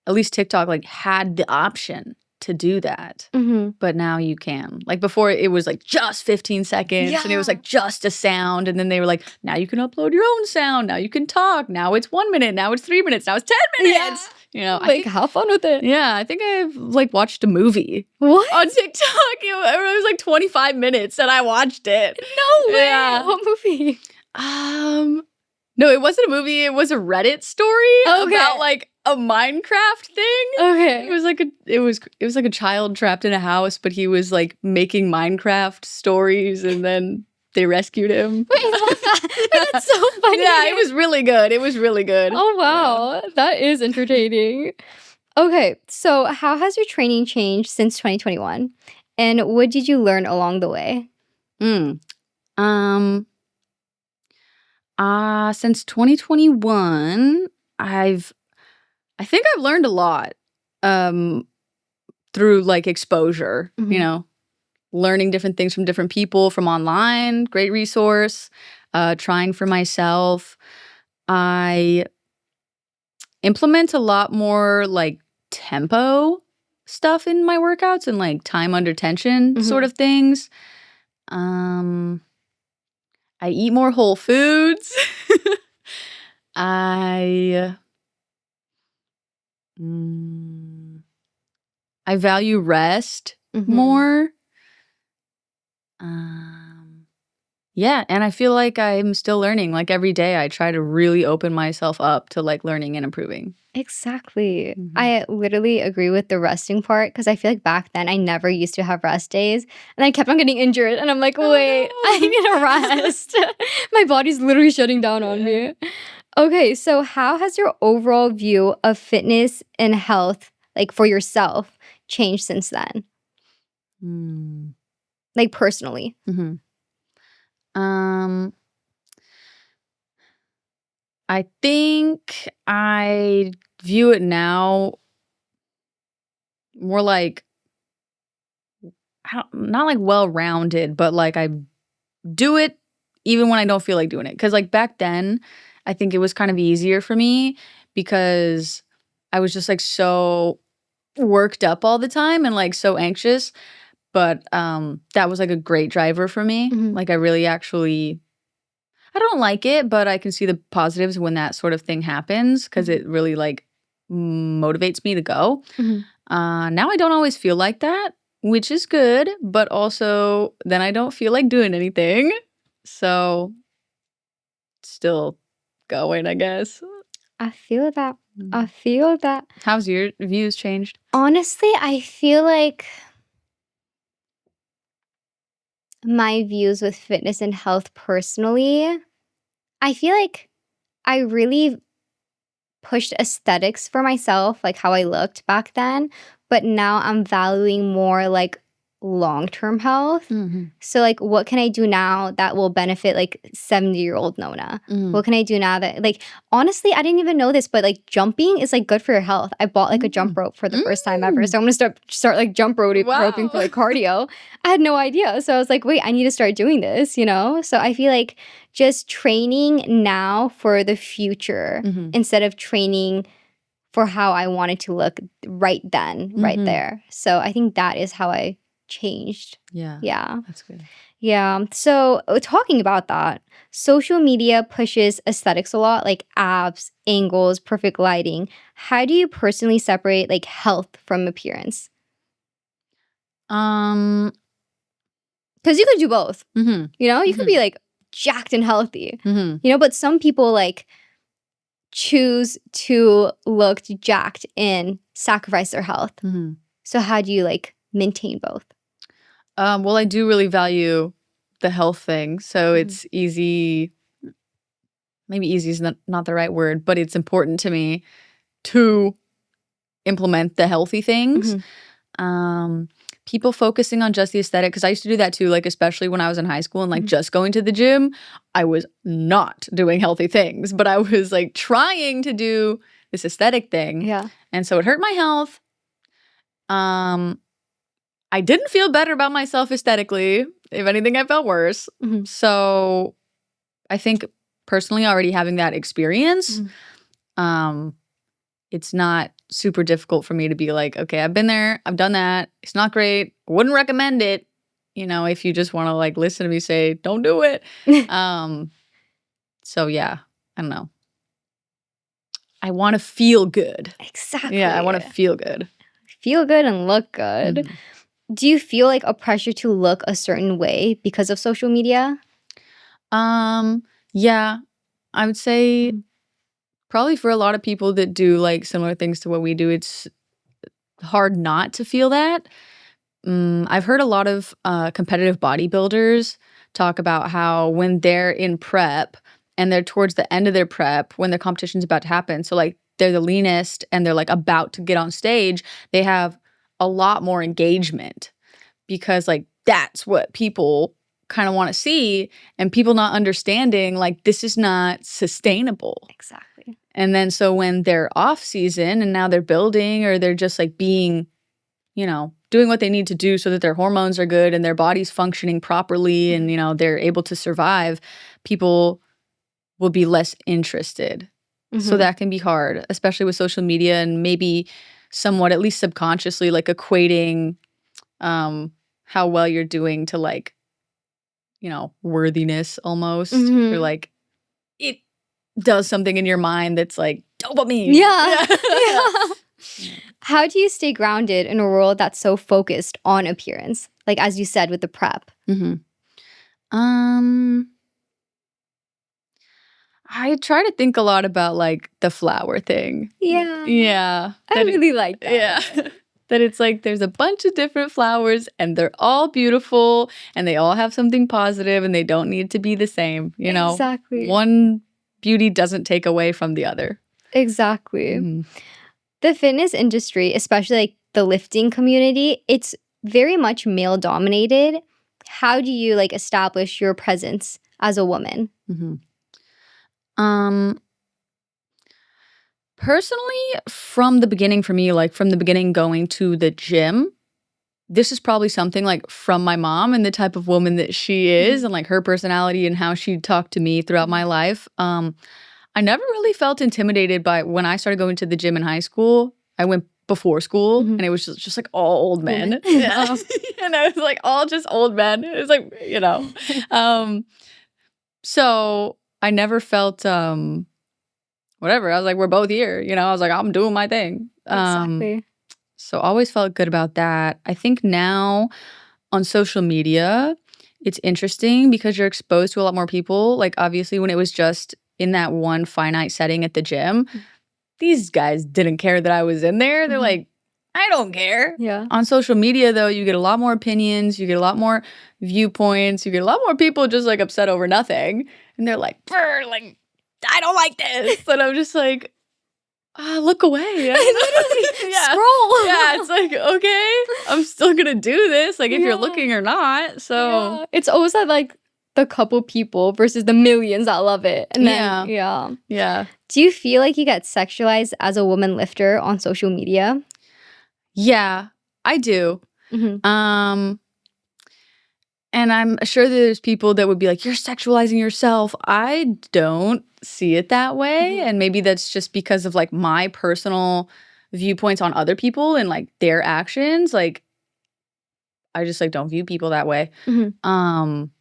at least TikTok, like had the option to do that. Mm-hmm. But now you can. Like before it was like just 15 seconds and it was Yeah. like just a sound. And then they were like, now you can upload your own sound. Now you can talk. Now it's 1 minute. Now it's 3 minutes. Now it's 10 Yeah. minutes. I Like think, have fun with it. yeah, I think I've like watched a movie What? on TikTok. It was like 25 minutes and I watched it. No way. Yeah. What movie? No, it wasn't a movie. It was a Reddit story Okay. about like a Minecraft thing. Okay. It was like a child trapped in a house, but he was like making Minecraft stories, and then they rescued him. Wait, what? Wait, that's so funny. Yeah, it was really good. It was really good. Oh wow, that is entertaining. Okay, so how has your training changed since 2021? And what did you learn along the way? Mm. Since 2021, I think I've learned a lot. Through like exposure, Mhm. learning different things from different people from online, great resource, trying for myself. I implement a lot more like tempo stuff in my workouts and like time under tension sort Mhm. of things. I eat more whole foods. I I value rest Mhm. more. Yeah, and I feel like I'm still learning. Like every day I try to really open myself up to like learning and improving. Exactly. Mhm. I literally agree with the resting part because I feel like back then I never used to have rest days and I kept on getting injured and I'm like, Oh, wait, no. I need a rest. My body's literally shutting down on me. Okay, so how has your overall view of fitness and health, like for yourself, changed since then? Mm. Like personally? Mhm. Um, I think I view it now more like not like well-rounded, but like I do it even when I don't feel like doing it. Because like back then, I think it was kind of easier for me because I was just like so worked up all the time and like so anxious. But that was like a great driver for me. Mhm. Like I really actually I don't like it, but I can see the positives when that sort of thing happens because Mhm. it really like motivates me to go. Mhm. Now I don't always feel like that, which is good, but also then I don't feel like doing anything. So still going, I guess. I feel that. I Mm. feel that. How's your views changed? Honestly, I feel like my views with fitness and health personally, I feel like I really pushed aesthetics for myself, like how I looked back then, but now I'm valuing more like long-term health. So like, what can I do now that will benefit like 70-year-old Nona? What can I do now that, like, honestly, I didn't even know this, but like jumping is like good for your health. I bought like a jump rope for the first time ever. So I'm gonna start like jump roping for like cardio. I had no idea. So I was like, wait, I need to start doing this, you know? So I feel like just training now for the future instead of training for how I wanted to look right then, right there. So I think that is how I changed. Yeah. That's good. Yeah. So talking about that, social media pushes aesthetics a lot, like abs, angles, perfect lighting. How do you personally separate like health from appearance? Um, Because you could do both. mhm, You know, you could be like jacked and healthy. mhm. You know, but some people like choose to look jacked and sacrifice their health. So how do you like maintain both? Well, I do really value the health thing, so it's easy. Maybe easy is not the right word, but it's important to me to implement the healthy things. People focusing on just the aesthetic, because I used to do that too, like especially when I was in high school and like just going to the gym, I was not doing healthy things, but I was like trying to do this aesthetic thing. Yeah. And so it hurt my health. I didn't feel better about myself aesthetically. If anything, I felt worse. So I think personally already having that experience, it's not super difficult for me to be like, okay, I've been there, I've done that. It's not great. Wouldn't recommend it. You know, if you just want to like listen to me say, don't do it. So yeah, I don't know. I want to feel good. Exactly. Yeah, I want to feel good. Feel good and look good. Do you feel like a pressure to look a certain way because of social media? Yeah, I would say probably for a lot of people that do like similar things to what we do, it's hard not to feel that. I've heard a lot of competitive bodybuilders talk about how when they're in prep and they're towards the end of their prep, when their competition's about to happen, so like they're the leanest and they're like about to get on stage, they have a lot more engagement because like that's what people kind of want to see, and people not understanding like this is not sustainable. Exactly. And then so when they're off season and now they're building or they're just like being, you know, doing what they need to do so that their hormones are good and their body's functioning properly and, you know, they're able to survive, people will be less interested. So that can be hard, especially with social media and maybe somewhat, at least subconsciously, like equating how well you're doing to like, you know, worthiness almost. Or like it does something in your mind that's like dopamine. Yeah. How do you stay grounded in a world that's so focused on appearance? Like as you said with the prep. I try to think a lot about like the flower thing. Yeah. I really like that. Yeah. That it's like there's a bunch of different flowers and they're all beautiful and they all have something positive and they don't need to be the same. You know, Exactly. one beauty doesn't take away from the other. Exactly. The fitness industry, especially like the lifting community, it's very much male dominated. How do you like establish your presence as a woman? Personally, from the beginning for me, like from the beginning going to the gym, this is probably something like from my mom and the type of woman that she is and like her personality and how she talked to me throughout my life. I never really felt intimidated by when I started going to the gym in high school. I went before school and it was just like all old men. Yeah. And I was like all just old men. It was like, you know. So I never felt whatever. I was like, we're both here. You know, I was like, I'm doing my thing. Exactly. So always felt good about that. I think now on social media, it's interesting because you're exposed to a lot more people. Like obviously when it was just in that one finite setting at the gym, these guys didn't care that I was in there. They're like, I don't care. Yeah. On social media though, you get a lot more opinions, you get a lot more viewpoints, you get a lot more people just like upset over nothing. And they're like, brr, like, I don't like this. And I'm just like, look away. Literally, scroll. Yeah, it's like, okay. I'm still gonna do this, like, if you're Yeah. looking or not. So Yeah. It's always that, like, the couple people versus the millions that love it. And then, yeah. Do you feel like you get sexualized as a woman lifter on social media? Yeah, I do. Mhm. And I'm sure there's people that would be like, "You're sexualizing yourself." I don't see it that way, Mhm. and maybe that's just because of, like, my personal viewpoints on other people and, like, their actions, like, I just, like, don't view people that way. Mhm. Um,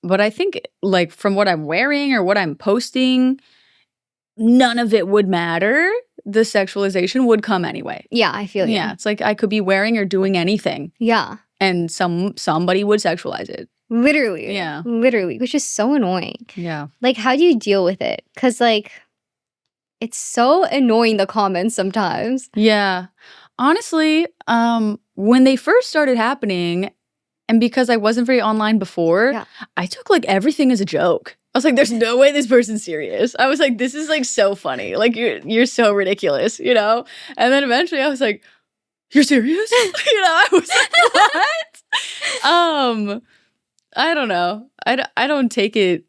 but I think, like, from what I'm wearing or what I'm posting, none of it would matter. The sexualization would come anyway. Yeah, I feel Yeah, you. it's like I could be wearing or doing anything, Yeah. and somebody would sexualize it. Literally. Yeah. Literally, which is so annoying. Yeah. Like, how do you deal with it? Because, like, it's so annoying, the comments sometimes. Yeah. Honestly, when they first started happening, and because I wasn't very online before, Yeah. I took, like, everything as a joke. I was like, "There's no way this person's serious." I was like, "This is, like, so funny. Like, you're so ridiculous," you know? And then eventually I was like, "You're serious?" You know, I was like, "What?" I don't know. I don't take it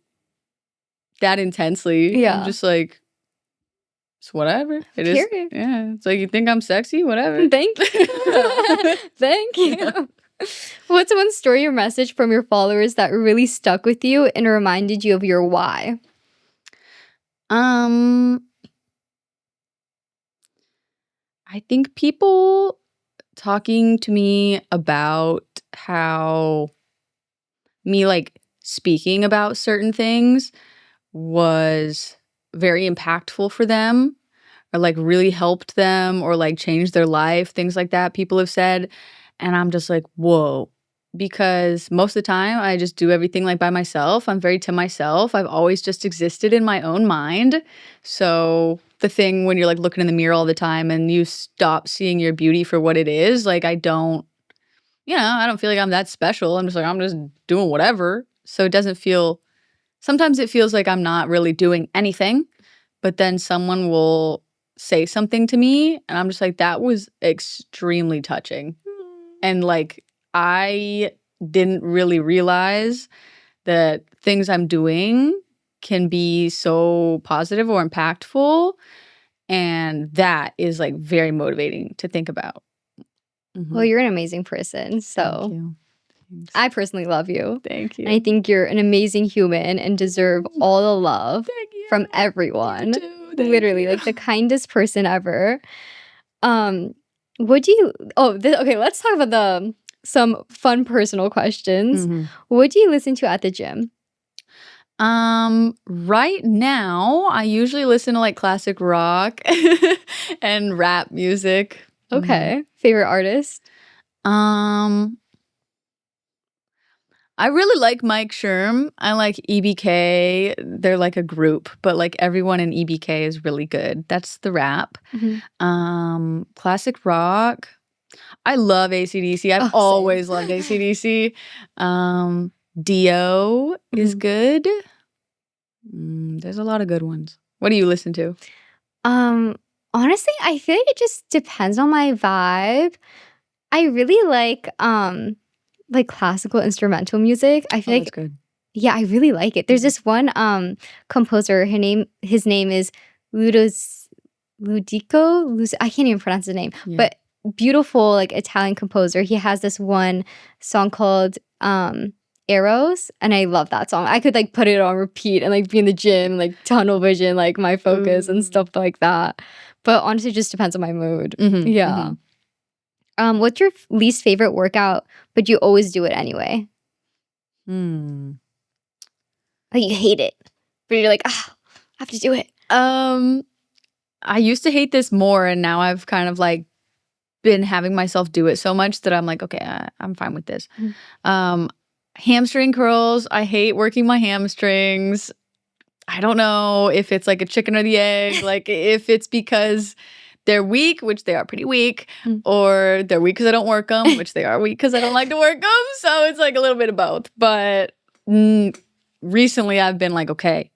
that intensely. I'm Yeah. just like, it's whatever. It is. Period. Yeah. It's like, you think I'm sexy? Whatever. Thank you. Thank you. What's one story or message from your followers that really stuck with you and reminded you of your why? I think people talking to me about how me, like, speaking about certain things was very impactful for them, or, like, really helped them, or, like, changed their life, things like that people have said, and I'm just like, "Whoa." Because most of the time, I just do everything, like, by myself. I'm very to myself. I've always just existed in my own mind. So, the thing when you're, like, looking in the mirror all the time and you stop seeing your beauty for what it is, like, I don't I don't feel like I'm that special. I'm just like, I'm just doing whatever. So, it doesn't feel sometimes it feels like I'm not really doing anything, but then someone will say something to me, and I'm just like, "That was extremely touching." And, like, I didn't really realize that things I'm doing can be so positive or impactful, and that is, like, very motivating to think about. Well, Mhm. you're an amazing person. Thank So you. Thanks. I personally love you. Thank And I you. think you're an amazing human and deserve all the love Thank you. from You everyone. too. Thank Literally, you. like the kindest person ever. What do you okay, let's talk about some fun personal questions. Mhm. What do you listen to at the gym? Right now, I usually listen to, like, classic rock and rap music. Mhm. Okay. Favorite artist? Um, I really like Mike Sherm. I like EBK. They're like a group, but, like, everyone in EBK is really good. That's the rap. Mhm. Classic rock. I love AC/DC. I've Oh, same. always loved AC/DC. Dio is Mhm. good. There's a lot of good ones. What do you listen to? Honestly, I feel like it just depends on my vibe. I really like classical instrumental music. I feel Oh, like that's good. yeah, I really like it. There's this one composer, his name is I can't even pronounce his name. Yeah. But beautiful like Italian composer. He has this one song called Arrows, and I love that song. I could like put it on repeat and like be in the gym, like tunnel vision, like my focus and stuff like that. But honestly, it just depends on my mood. Mhm, Yeah. mhm. What's your least favorite workout, but you always do it anyway? Hmm. Like you hate it, but you're like, I have to do it. I used to hate this more, and now I've kind of, like, been having myself do it so much that I'm like, "Okay, I'm fine with this." Mhm. Hamstring curls, I hate working my hamstrings. I don't know if it's, like, a chicken or the egg, like, if it's because they're weak, which they are pretty weak, Mm. or they're weak because I don't work them, which they are weak because I don't like to work them. So it's, like, a little bit of both. But, recently I've been like, "Okay,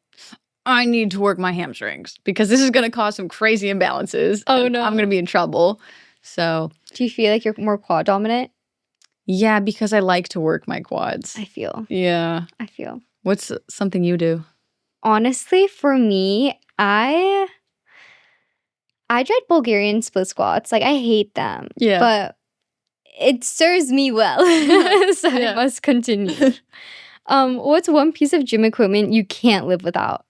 I need to work my hamstrings because this is gonna cause some crazy imbalances. Oh, and I'm no. gonna be in trouble." So, Do you feel like you're more quad dominant? Yeah, because I like to work my quads. I feel. Yeah. I feel. What's something you do? Honestly, for me, I tried Bulgarian split squats. Like, I hate them. Yeah. But it serves me well. So I must continue. What's one piece of gym equipment you can't live without?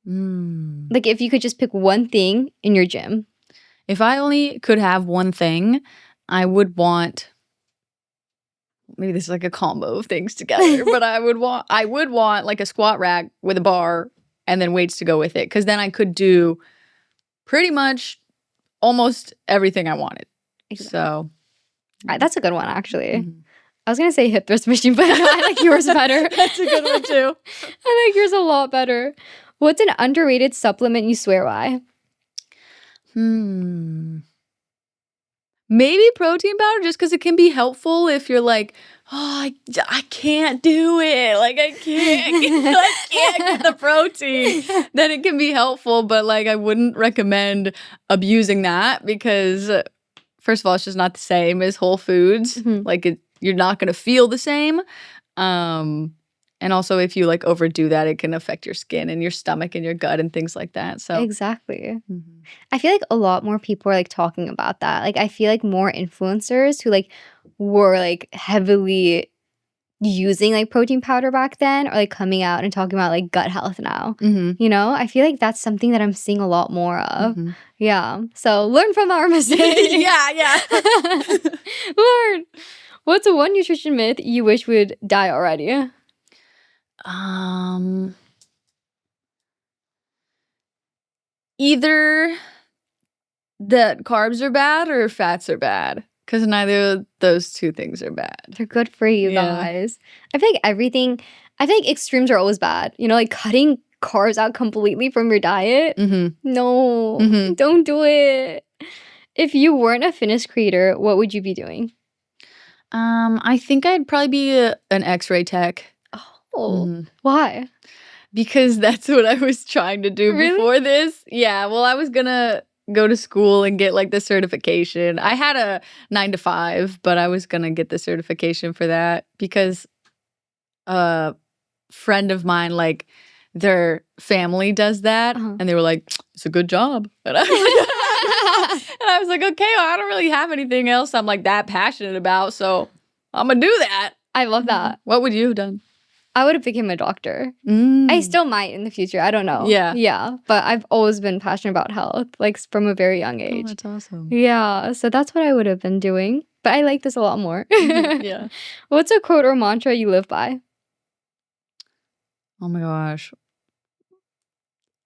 Like, if you could just pick one thing in your gym. If I only could have one thing, I would want, maybe this is like a combo of things together, but I would want like a squat rack with a bar and then weights to go with it, because then I could do pretty much almost everything I wanted. Exactly. So that's a good one, actually. I was gonna say hip thrust machine, but I like yours better. That's a good one too. I like yours a lot better. What's an underrated supplement you swear by? Maybe protein powder, just because it can be helpful if you're like, oh, I can't do it. Like, I can't get the protein. Then it can be helpful, but like, I wouldn't recommend abusing that, because first of all, it's just not the same as whole foods. Like, you're not going to feel the same. And also, if you like overdo that, it can affect your skin and your stomach and your gut and things like that. So Exactly. I feel like a lot more people are like talking about that. Like, I feel like more influencers who like were like heavily using like protein powder back then are like coming out and talking about like gut health now. You know, I feel like that's something that I'm seeing a lot more of. Yeah. So learn from our mistakes. yeah. Learn. What's one nutrition myth you wish would die already? Either that carbs are bad or fats are bad, because neither of those two things are bad. They're good for you guys. I feel like extremes are always bad. You know, like cutting carbs out completely from your diet. No, don't do it. If you weren't a fitness creator, what would you be doing? I think I'd probably be an X-ray tech. Oh, why? Because that's what I was trying to do before this. Yeah, well, I was gonna go to school and get like the certification. I had a 9-to-5, but I was gonna get the certification for that because a friend of mine, like, their family does that, and they were like, "It's a good job." And I was like, "Okay, well, I don't really have anything else I'm like that passionate about, so I'm gonna do that." I love that. What would you have done? I would have become a doctor. I still might in the future. I don't know. Yeah. But I've always been passionate about health, like from a very young age. Oh, that's awesome. Yeah. So that's what I would have been doing. But I like this a lot more. Yeah. What's a quote or mantra you live by? Oh my gosh.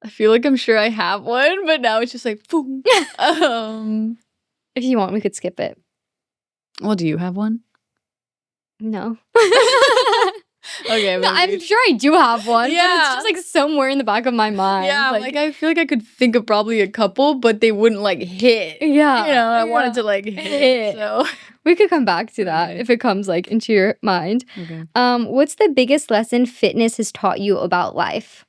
I feel like I'm sure I have one, but now it's just like, boom. If you want, we could skip it. Well, do you have one? No. Okay, no, I'm sure I do have one. Yeah. But it's just like somewhere in the back of my mind. Yeah, like I feel like I could think of probably a couple, but they wouldn't like hit. Yeah. You know, I wanted to like hit. So we could come back to that if it comes like into your mind. Okay. What's the biggest lesson fitness has taught you about life?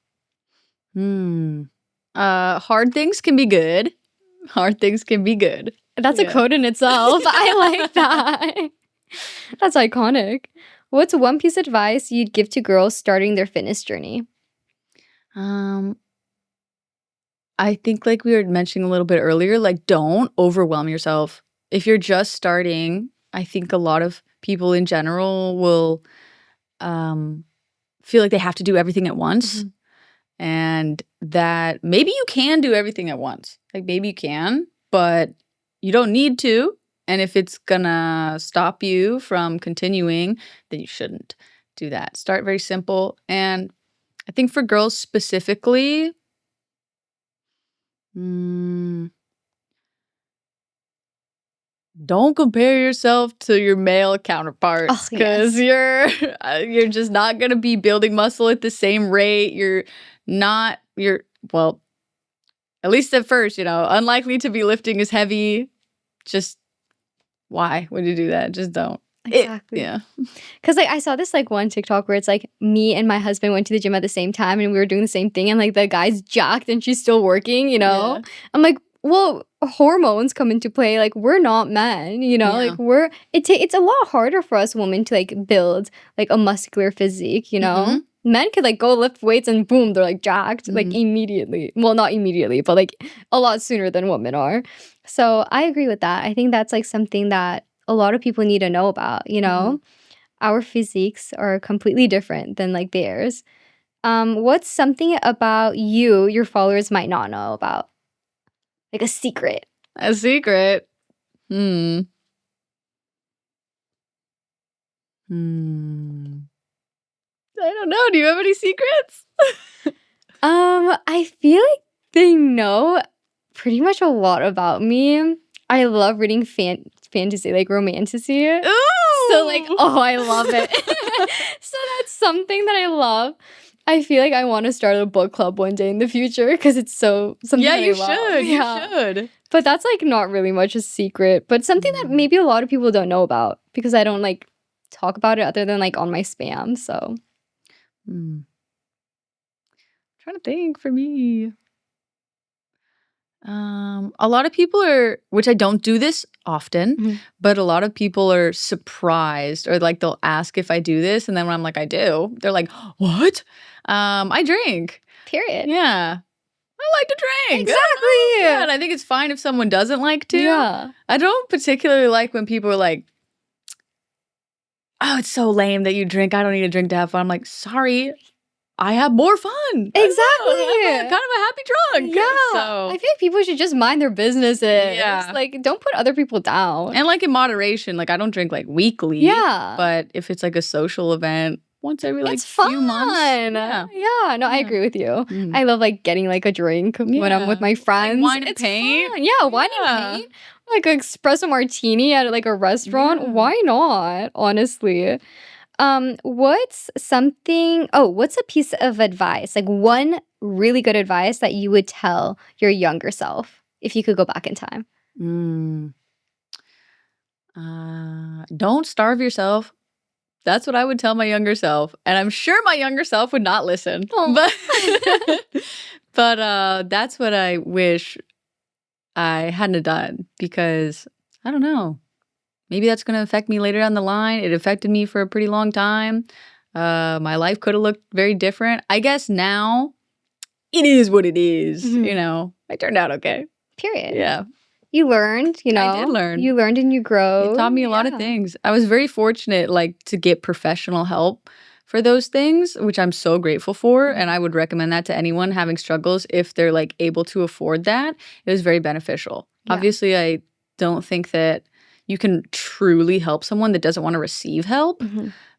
Hard things can be good. Hard things can be good. That's a quote in itself. I like that. That's iconic. What's one piece of advice you'd give to girls starting their fitness journey? I think like we were mentioning a little bit earlier, like don't overwhelm yourself. If you're just starting, I think a lot of people in general will feel like they have to do everything at once. And that maybe you can do everything at once. Like maybe you can, but you don't need to. And if it's gonna stop you from continuing, then you shouldn't do that. Start very simple. And I think for girls specifically, don't compare yourself to your male counterparts, because you're just not gonna be building muscle at the same rate. Well, at least at first, you know, unlikely to be lifting as heavy. Just why would you do that? Just don't. Exactly. Yeah. Because like I saw this like one TikTok where it's like me and my husband went to the gym at the same time and we were doing the same thing and like the guy's jacked and she's still working, you know? Yeah. I'm like, well, hormones come into play. Like, we're not men, you know? Yeah. Like, it's a lot harder for us women to, like, build, like, a muscular physique, you know? Men could, like, go lift weights and boom, they're, like, jacked, like, immediately. Well, not immediately, but, like, a lot sooner than women are. So I agree with that. I think that's, like, something that a lot of people need to know about, you know? Our physiques are completely different than, like, theirs. What's something about you your followers might not know about? Like a secret. A secret. I don't know. Do you have any secrets? I feel like they know pretty much a lot about me. I love reading fantasy, like romantasy. Ooh! So like, oh, I love it. So that's something that I love. I feel like I want to start a book club one day in the future because it's so something that I love. Should. Yeah. You should. But that's like not really much a secret, but something that maybe a lot of people don't know about because I don't like talk about it other than like on my spam. So Trying to think for me. A lot of people are, which I don't do this often, but a lot of people are surprised or like they'll ask if I do this. And then when I'm like, I do, they're like, what? I drink. Period. Yeah. I like to drink. Exactly. Yeah, and I think it's fine if someone doesn't like to. Yeah. I don't particularly like when people are like, oh, it's so lame that you drink. I don't need to drink to have fun. I'm like, sorry. I have more fun. Exactly. I'm kind of a happy drunk. Yeah. So. I feel like people should just mind their businesses. Yeah. Like, don't put other people down. And like in moderation, like I don't drink like weekly. Yeah. But if it's like a social event, once every like it's fun. few months. Yeah. No, I agree with you. I love like getting like a drink when I'm with my friends. Like wine and it's paint. Fun. Yeah, wine and paint. Like an espresso martini at like a restaurant. Yeah. Why not? Honestly. What's a piece of advice, like one really good advice that you would tell your younger self if you could go back in time? Don't starve yourself. That's what I would tell my younger self. And I'm sure my younger self would not listen. But that's what I wish I hadn't have done because I don't know. Maybe that's going to affect me later down the line. It affected me for a pretty long time. My life could have looked very different. I guess now it is what it is. You know, I turned out okay. Period. Yeah. You learned, you know. I did learn. You learned and you grow. It taught me a lot of things. I was very fortunate, like, to get professional help for those things, which I'm so grateful for. And I would recommend that to anyone having struggles if they're, like, able to afford that. It was very beneficial. Yeah. Obviously, I don't think that you can truly help someone that doesn't want to receive help.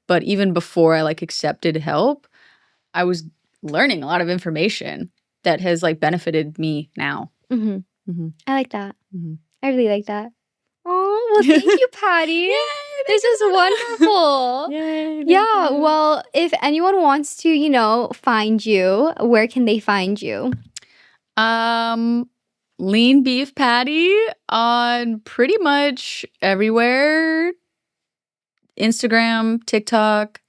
But even before I like accepted help, I was learning a lot of information that has like benefited me now. I like that. I really like that. Oh, well, thank you, Patty. Yay, this is wonderful. Yay, yeah, well, if anyone wants to, you know, find you, where can they find you? Leanbeefpatty on pretty much everywhere. Instagram, TikTok,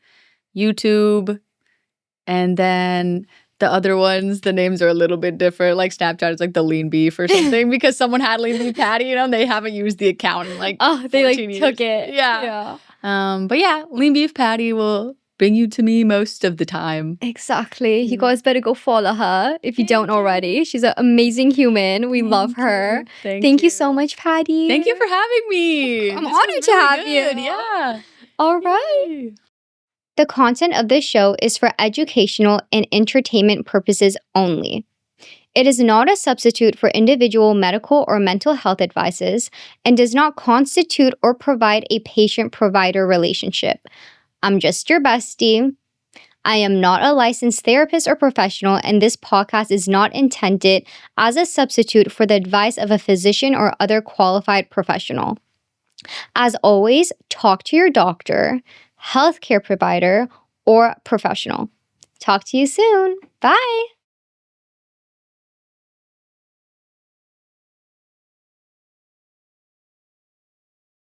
YouTube, and then the other ones, the names are a little bit different. Like Snapchat is like the Lean Beef or something because someone had Leanbeefpatty, you know, and they haven't used the account in like they like years. took it. Yeah. But yeah, Leanbeefpatty will bring you to me most of the time. Exactly. You guys better go follow her if you don't already. She's an amazing human. We love her. Thank you so much, Patty. Thank you for having me. I'm honored to have you. Yeah. All right. Yay. The content of this show is for educational and entertainment purposes only. It is not a substitute for individual medical or mental health advices and does not constitute or provide a patient-provider relationship. I'm just your bestie. I am not a licensed therapist or professional, and this podcast is not intended as a substitute for the advice of a physician or other qualified professional. As always, talk to your doctor, healthcare provider, or professional. Talk to you soon. Bye.